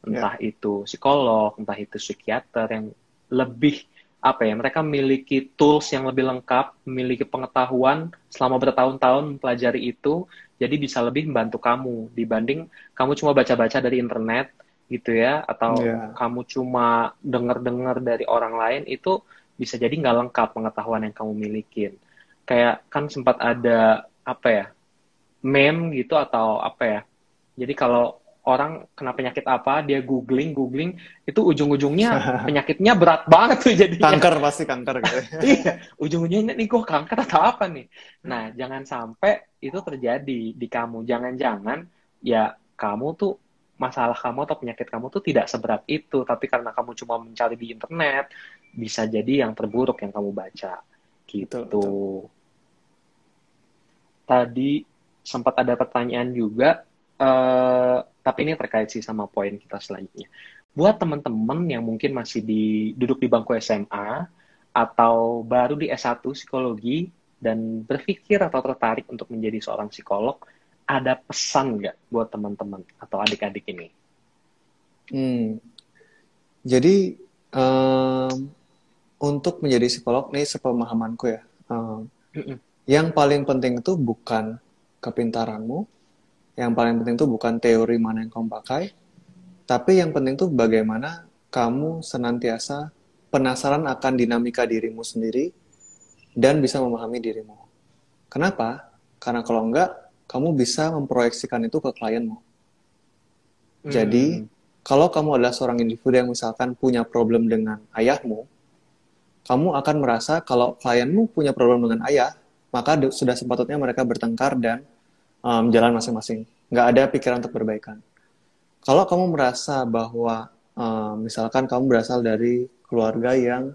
Ya, entah itu psikolog, entah itu psikiater yang lebih apa ya, mereka memiliki tools yang lebih lengkap, memiliki pengetahuan selama bertahun-tahun mempelajari itu, jadi bisa lebih membantu kamu dibanding kamu cuma baca-baca dari internet gitu ya, atau ya. kamu cuma dengar-dengar dari orang lain, itu bisa jadi nggak lengkap pengetahuan yang kamu milikin. Kayak kan sempat ada apa ya, meme gitu atau apa ya. Jadi kalau orang kena penyakit apa, dia googling, itu ujung-ujungnya penyakitnya berat banget tuh jadinya. Kanker, pasti kanker gitu. Iya, ujung-ujungnya nih gue kanker atau apa nih. Nah, jangan sampai itu terjadi di kamu. Jangan-jangan ya kamu tuh masalah kamu atau penyakit kamu tuh tidak seberat itu, tapi karena kamu cuma mencari di internet, bisa jadi yang terburuk yang kamu baca. Betul, betul. Gitu. Tadi sempat ada pertanyaan juga, tapi ini terkait sih sama poin kita selanjutnya. Buat teman-teman yang mungkin masih duduk di bangku SMA atau baru di S1 psikologi dan berpikir atau tertarik untuk menjadi seorang psikolog, ada pesan nggak buat teman-teman atau adik-adik ini? Jadi untuk menjadi psikolog nih sepemahamanku ya, yang paling penting itu bukan kepintaranmu, yang paling penting itu bukan teori mana yang kamu pakai, tapi yang penting itu bagaimana kamu senantiasa penasaran akan dinamika dirimu sendiri dan bisa memahami dirimu. Kenapa? Karena kalau enggak, kamu bisa memproyeksikan itu ke klienmu. Jadi, kalau kamu adalah seorang individu yang misalkan punya problem dengan ayahmu, kamu akan merasa kalau klienmu punya problem dengan ayah, maka sudah sepatutnya mereka bertengkar dan jalan masing-masing. Nggak ada pikiran untuk berbaikan. Kalau kamu merasa bahwa misalkan kamu berasal dari keluarga yang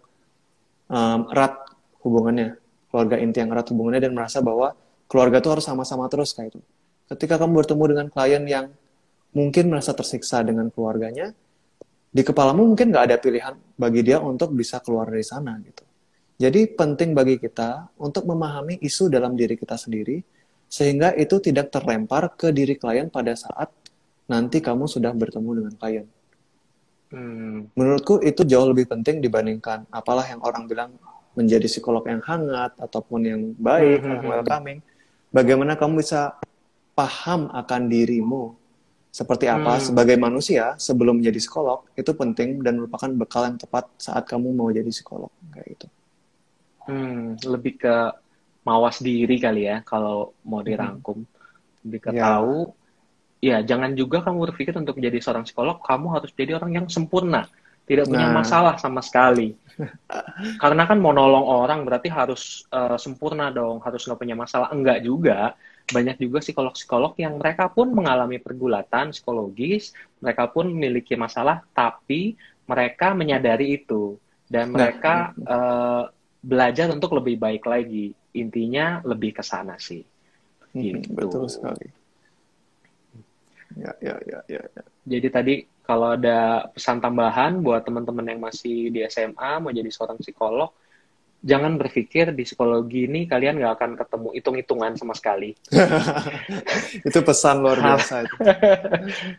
erat hubungannya, keluarga inti yang erat hubungannya, dan merasa bahwa keluarga itu harus sama-sama terus kayak itu. Ketika kamu bertemu dengan klien yang mungkin merasa tersiksa dengan keluarganya, di kepalamu mungkin nggak ada pilihan bagi dia untuk bisa keluar dari sana gitu. Jadi penting bagi kita untuk memahami isu dalam diri kita sendiri, sehingga itu tidak terlempar ke diri klien pada saat nanti kamu sudah bertemu dengan klien. Menurutku itu jauh lebih penting dibandingkan apalah yang orang bilang menjadi psikolog yang hangat ataupun yang baik, yang welcoming. Bagaimana kamu bisa paham akan dirimu seperti apa sebagai manusia sebelum menjadi psikolog, itu penting dan merupakan bekal yang tepat saat kamu mau jadi psikolog kayak gitu. Lebih ke mawas diri kali ya kalau mau dirangkum. Lebih ke tahu, ya jangan juga kamu berpikir untuk menjadi seorang psikolog kamu harus jadi orang yang sempurna, tidak punya masalah sama sekali. Karena kan mau nolong orang berarti harus sempurna dong, harus nggak punya masalah. Enggak juga. Banyak juga psikolog-psikolog yang mereka pun mengalami pergulatan psikologis, mereka pun memiliki masalah, tapi mereka menyadari itu. Dan mereka belajar untuk lebih baik lagi. Intinya lebih ke sana sih. Gitu. Betul sekali. Ya. Jadi tadi kalau ada pesan tambahan buat teman-teman yang masih di SMA mau jadi seorang psikolog, jangan berpikir di psikologi ini kalian nggak akan ketemu hitung-hitungan sama sekali. Itu pesan luar biasa itu.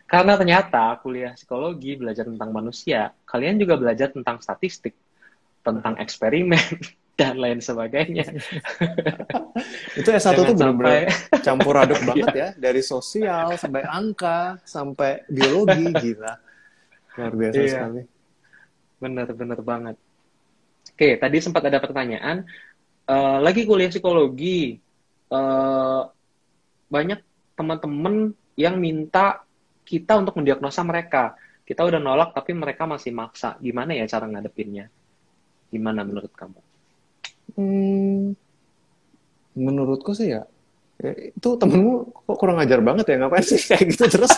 Karena ternyata kuliah psikologi belajar tentang manusia, kalian juga belajar tentang statistik, tentang eksperimen, dan lain sebagainya. Itu S1 tuh benar-benar campur aduk banget ya, dari sosial sampai angka sampai biologi, gila. Luar biasa sekali. Bener banget. Oke, tadi sempat ada pertanyaan, lagi kuliah psikologi, banyak teman-teman yang minta kita untuk mendiagnosa mereka. Kita udah nolak, tapi mereka masih maksa. Gimana ya cara ngadepinnya? Gimana menurut kamu? Menurutku sih ya, itu temenmu kok kurang ajar banget ya, ngapain sih kayak gitu terus?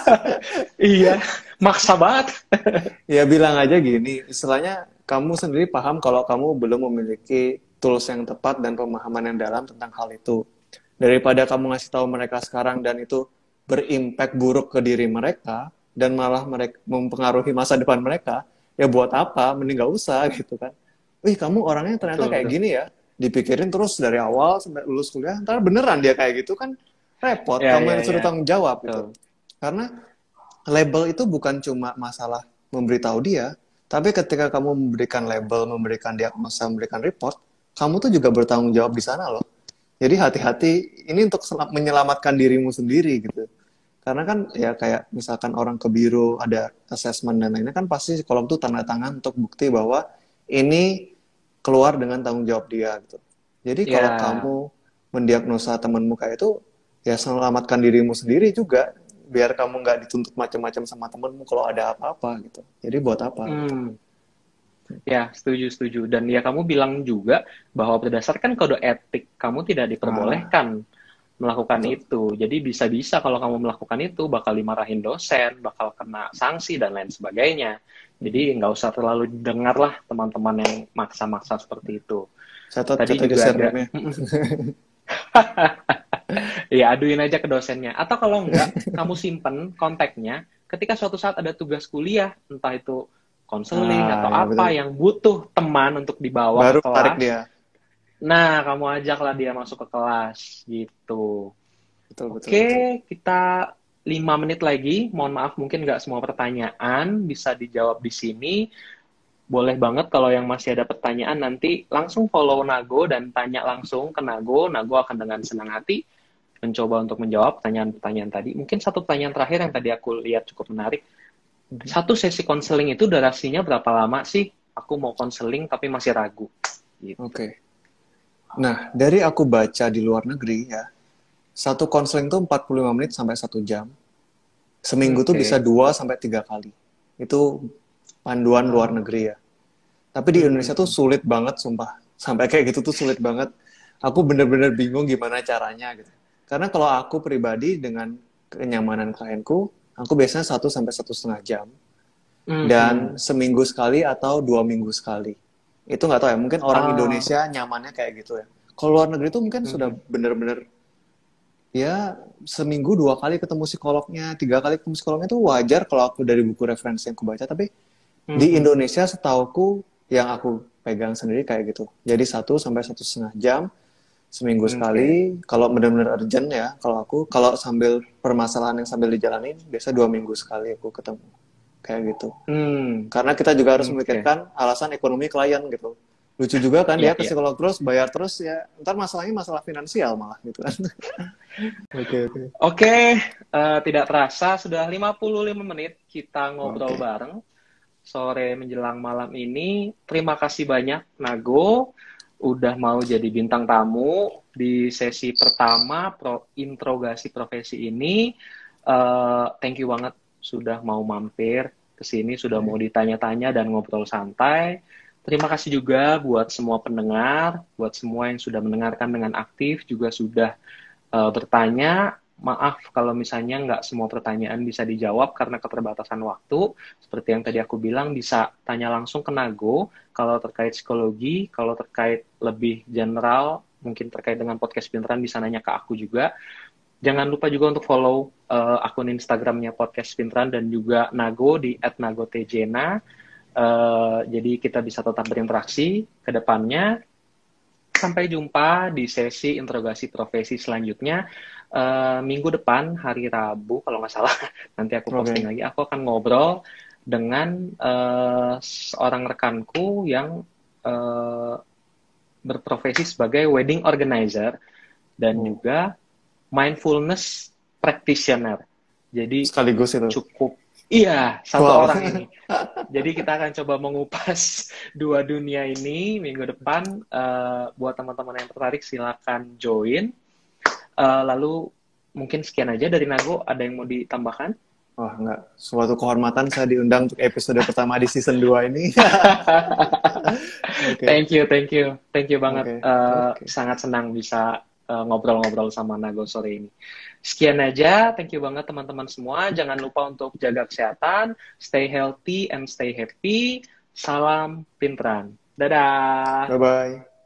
Iya, maksa banget. Ya bilang aja gini, istilahnya kamu sendiri paham kalau kamu belum memiliki tools yang tepat dan pemahaman yang dalam tentang hal itu. Daripada kamu ngasih tahu mereka sekarang dan itu berimpact buruk ke diri mereka dan malah mereka mempengaruhi masa depan mereka, ya buat apa? Mending gak usah gitu kan. Wih, kamu orangnya ternyata kayak gini ya. Dipikirin terus dari awal sampai lulus kuliah, ntar beneran dia kayak gitu kan repot. Kamu yang suruh tanggung jawab gitu. Karena label itu bukan cuma masalah memberitahu dia, tapi ketika kamu memberikan label, memberikan diagnosa, memberikan report, kamu tuh juga bertanggung jawab di sana loh. Jadi hati-hati, ini untuk menyelamatkan dirimu sendiri gitu. Karena kan ya kayak misalkan orang ke biro, ada assessment dan lainnya, kan pasti psikolog tuh tanda tangan untuk bukti bahwa ini keluar dengan tanggung jawab dia gitu. Jadi kalau kamu mendiagnosa temanmu kayak itu, ya selamatkan dirimu sendiri juga. Biar kamu nggak dituntut macam-macam sama temenmu kalau ada apa-apa gitu. Jadi buat apa? Ya, setuju. Dan ya kamu bilang juga bahwa berdasarkan kode etik, kamu tidak diperbolehkan melakukan itu. Jadi bisa-bisa kalau kamu melakukan itu, bakal dimarahin dosen, bakal kena sanksi, dan lain sebagainya. Jadi nggak usah terlalu dengar lah teman-teman yang maksa-maksa seperti itu. Tadi juga ada... Ya, aduin aja ke dosennya. Atau kalau enggak, kamu simpen kontaknya ketika suatu saat ada tugas kuliah, entah itu konseling atau ya, apa yang butuh teman untuk dibawa baru ke kelas. Tarik dia. Nah, kamu ajaklah dia masuk ke kelas gitu. Betul, betul, Oke, betul. kita 5 menit lagi. Mohon maaf, mungkin nggak semua pertanyaan bisa dijawab di sini. Boleh banget kalau yang masih ada pertanyaan nanti langsung follow Nago dan tanya langsung ke Nago. Nago akan dengan senang hati mencoba untuk menjawab pertanyaan-pertanyaan tadi. Mungkin satu pertanyaan terakhir yang tadi aku lihat cukup menarik. Satu sesi konseling itu durasinya berapa lama sih? Aku mau konseling tapi masih ragu. Gitu. Oke. Nah, dari aku baca di luar negeri ya, satu konseling tuh 45 menit sampai 1 jam. Seminggu tuh bisa 2 sampai 3 kali. Itu panduan luar negeri ya. Tapi di Indonesia tuh sulit banget, sumpah. Sampai kayak gitu tuh sulit banget. Aku bener-bener bingung gimana caranya gitu. Karena kalau aku pribadi dengan kenyamanan klienku, aku biasanya 1 sampai 1,5 jam. Dan seminggu sekali atau 2 minggu sekali. Itu nggak tahu ya, mungkin orang Indonesia nyamannya kayak gitu ya. Kalau luar negeri tuh mungkin sudah bener-bener ya seminggu 2 kali ketemu psikolognya, 3 kali ketemu psikolognya itu wajar kalau aku dari buku referensi yang aku baca. Tapi di Indonesia setauku yang aku pegang sendiri kayak gitu. Jadi 1 sampai 1,5 jam seminggu sekali. Kalau benar-benar urgent ya, kalau sambil permasalahan yang sambil dijalanin, biasa 2 minggu sekali aku ketemu kayak gitu. Karena kita juga harus memikirkan alasan ekonomi klien gitu. Lucu juga kan dia ke psikolog terus, bayar terus ya. Ntar masalahnya masalah finansial malah gitu kan. Oke, tidak terasa sudah 55 menit kita ngobrol bareng sore menjelang malam ini. Terima kasih banyak Nago udah mau jadi bintang tamu di sesi pertama interogasi profesi ini. Thank you banget sudah mau mampir ke sini, sudah mau ditanya-tanya dan ngobrol santai. Terima kasih juga buat semua pendengar, buat semua yang sudah mendengarkan dengan aktif, juga sudah bertanya. Maaf kalau misalnya nggak semua pertanyaan bisa dijawab karena keterbatasan waktu. Seperti yang tadi aku bilang, bisa tanya langsung ke Nago kalau terkait psikologi, kalau terkait lebih general, mungkin terkait dengan podcast Pinteran bisa nanya ke aku juga. Jangan lupa juga untuk follow akun Instagramnya podcast Pinteran dan juga Nago di @nagotejena. Jadi kita bisa tetap berinteraksi ke depannya. Sampai jumpa di sesi interogasi profesi selanjutnya. Minggu depan, hari Rabu, kalau nggak salah, nanti aku posting lagi. Aku akan ngobrol dengan seorang rekanku yang berprofesi sebagai wedding organizer dan juga mindfulness practitioner. Jadi sekaligus itu. Cukup. Iya, satu orang ini. Jadi kita akan coba mengupas dua dunia ini minggu depan. Buat teman-teman yang tertarik silakan join. Lalu mungkin sekian aja dari Nago. Ada yang mau ditambahkan? Wah, enggak. Suatu kehormatan saya diundang untuk episode pertama di season 2 ini. Thank you banget. Sangat senang bisa ngobrol-ngobrol sama Nago sore ini. Sekian aja, thank you banget teman-teman semua. Jangan lupa untuk jaga kesehatan, stay healthy and stay happy. Salam Pinteran. Dadah. Bye-bye.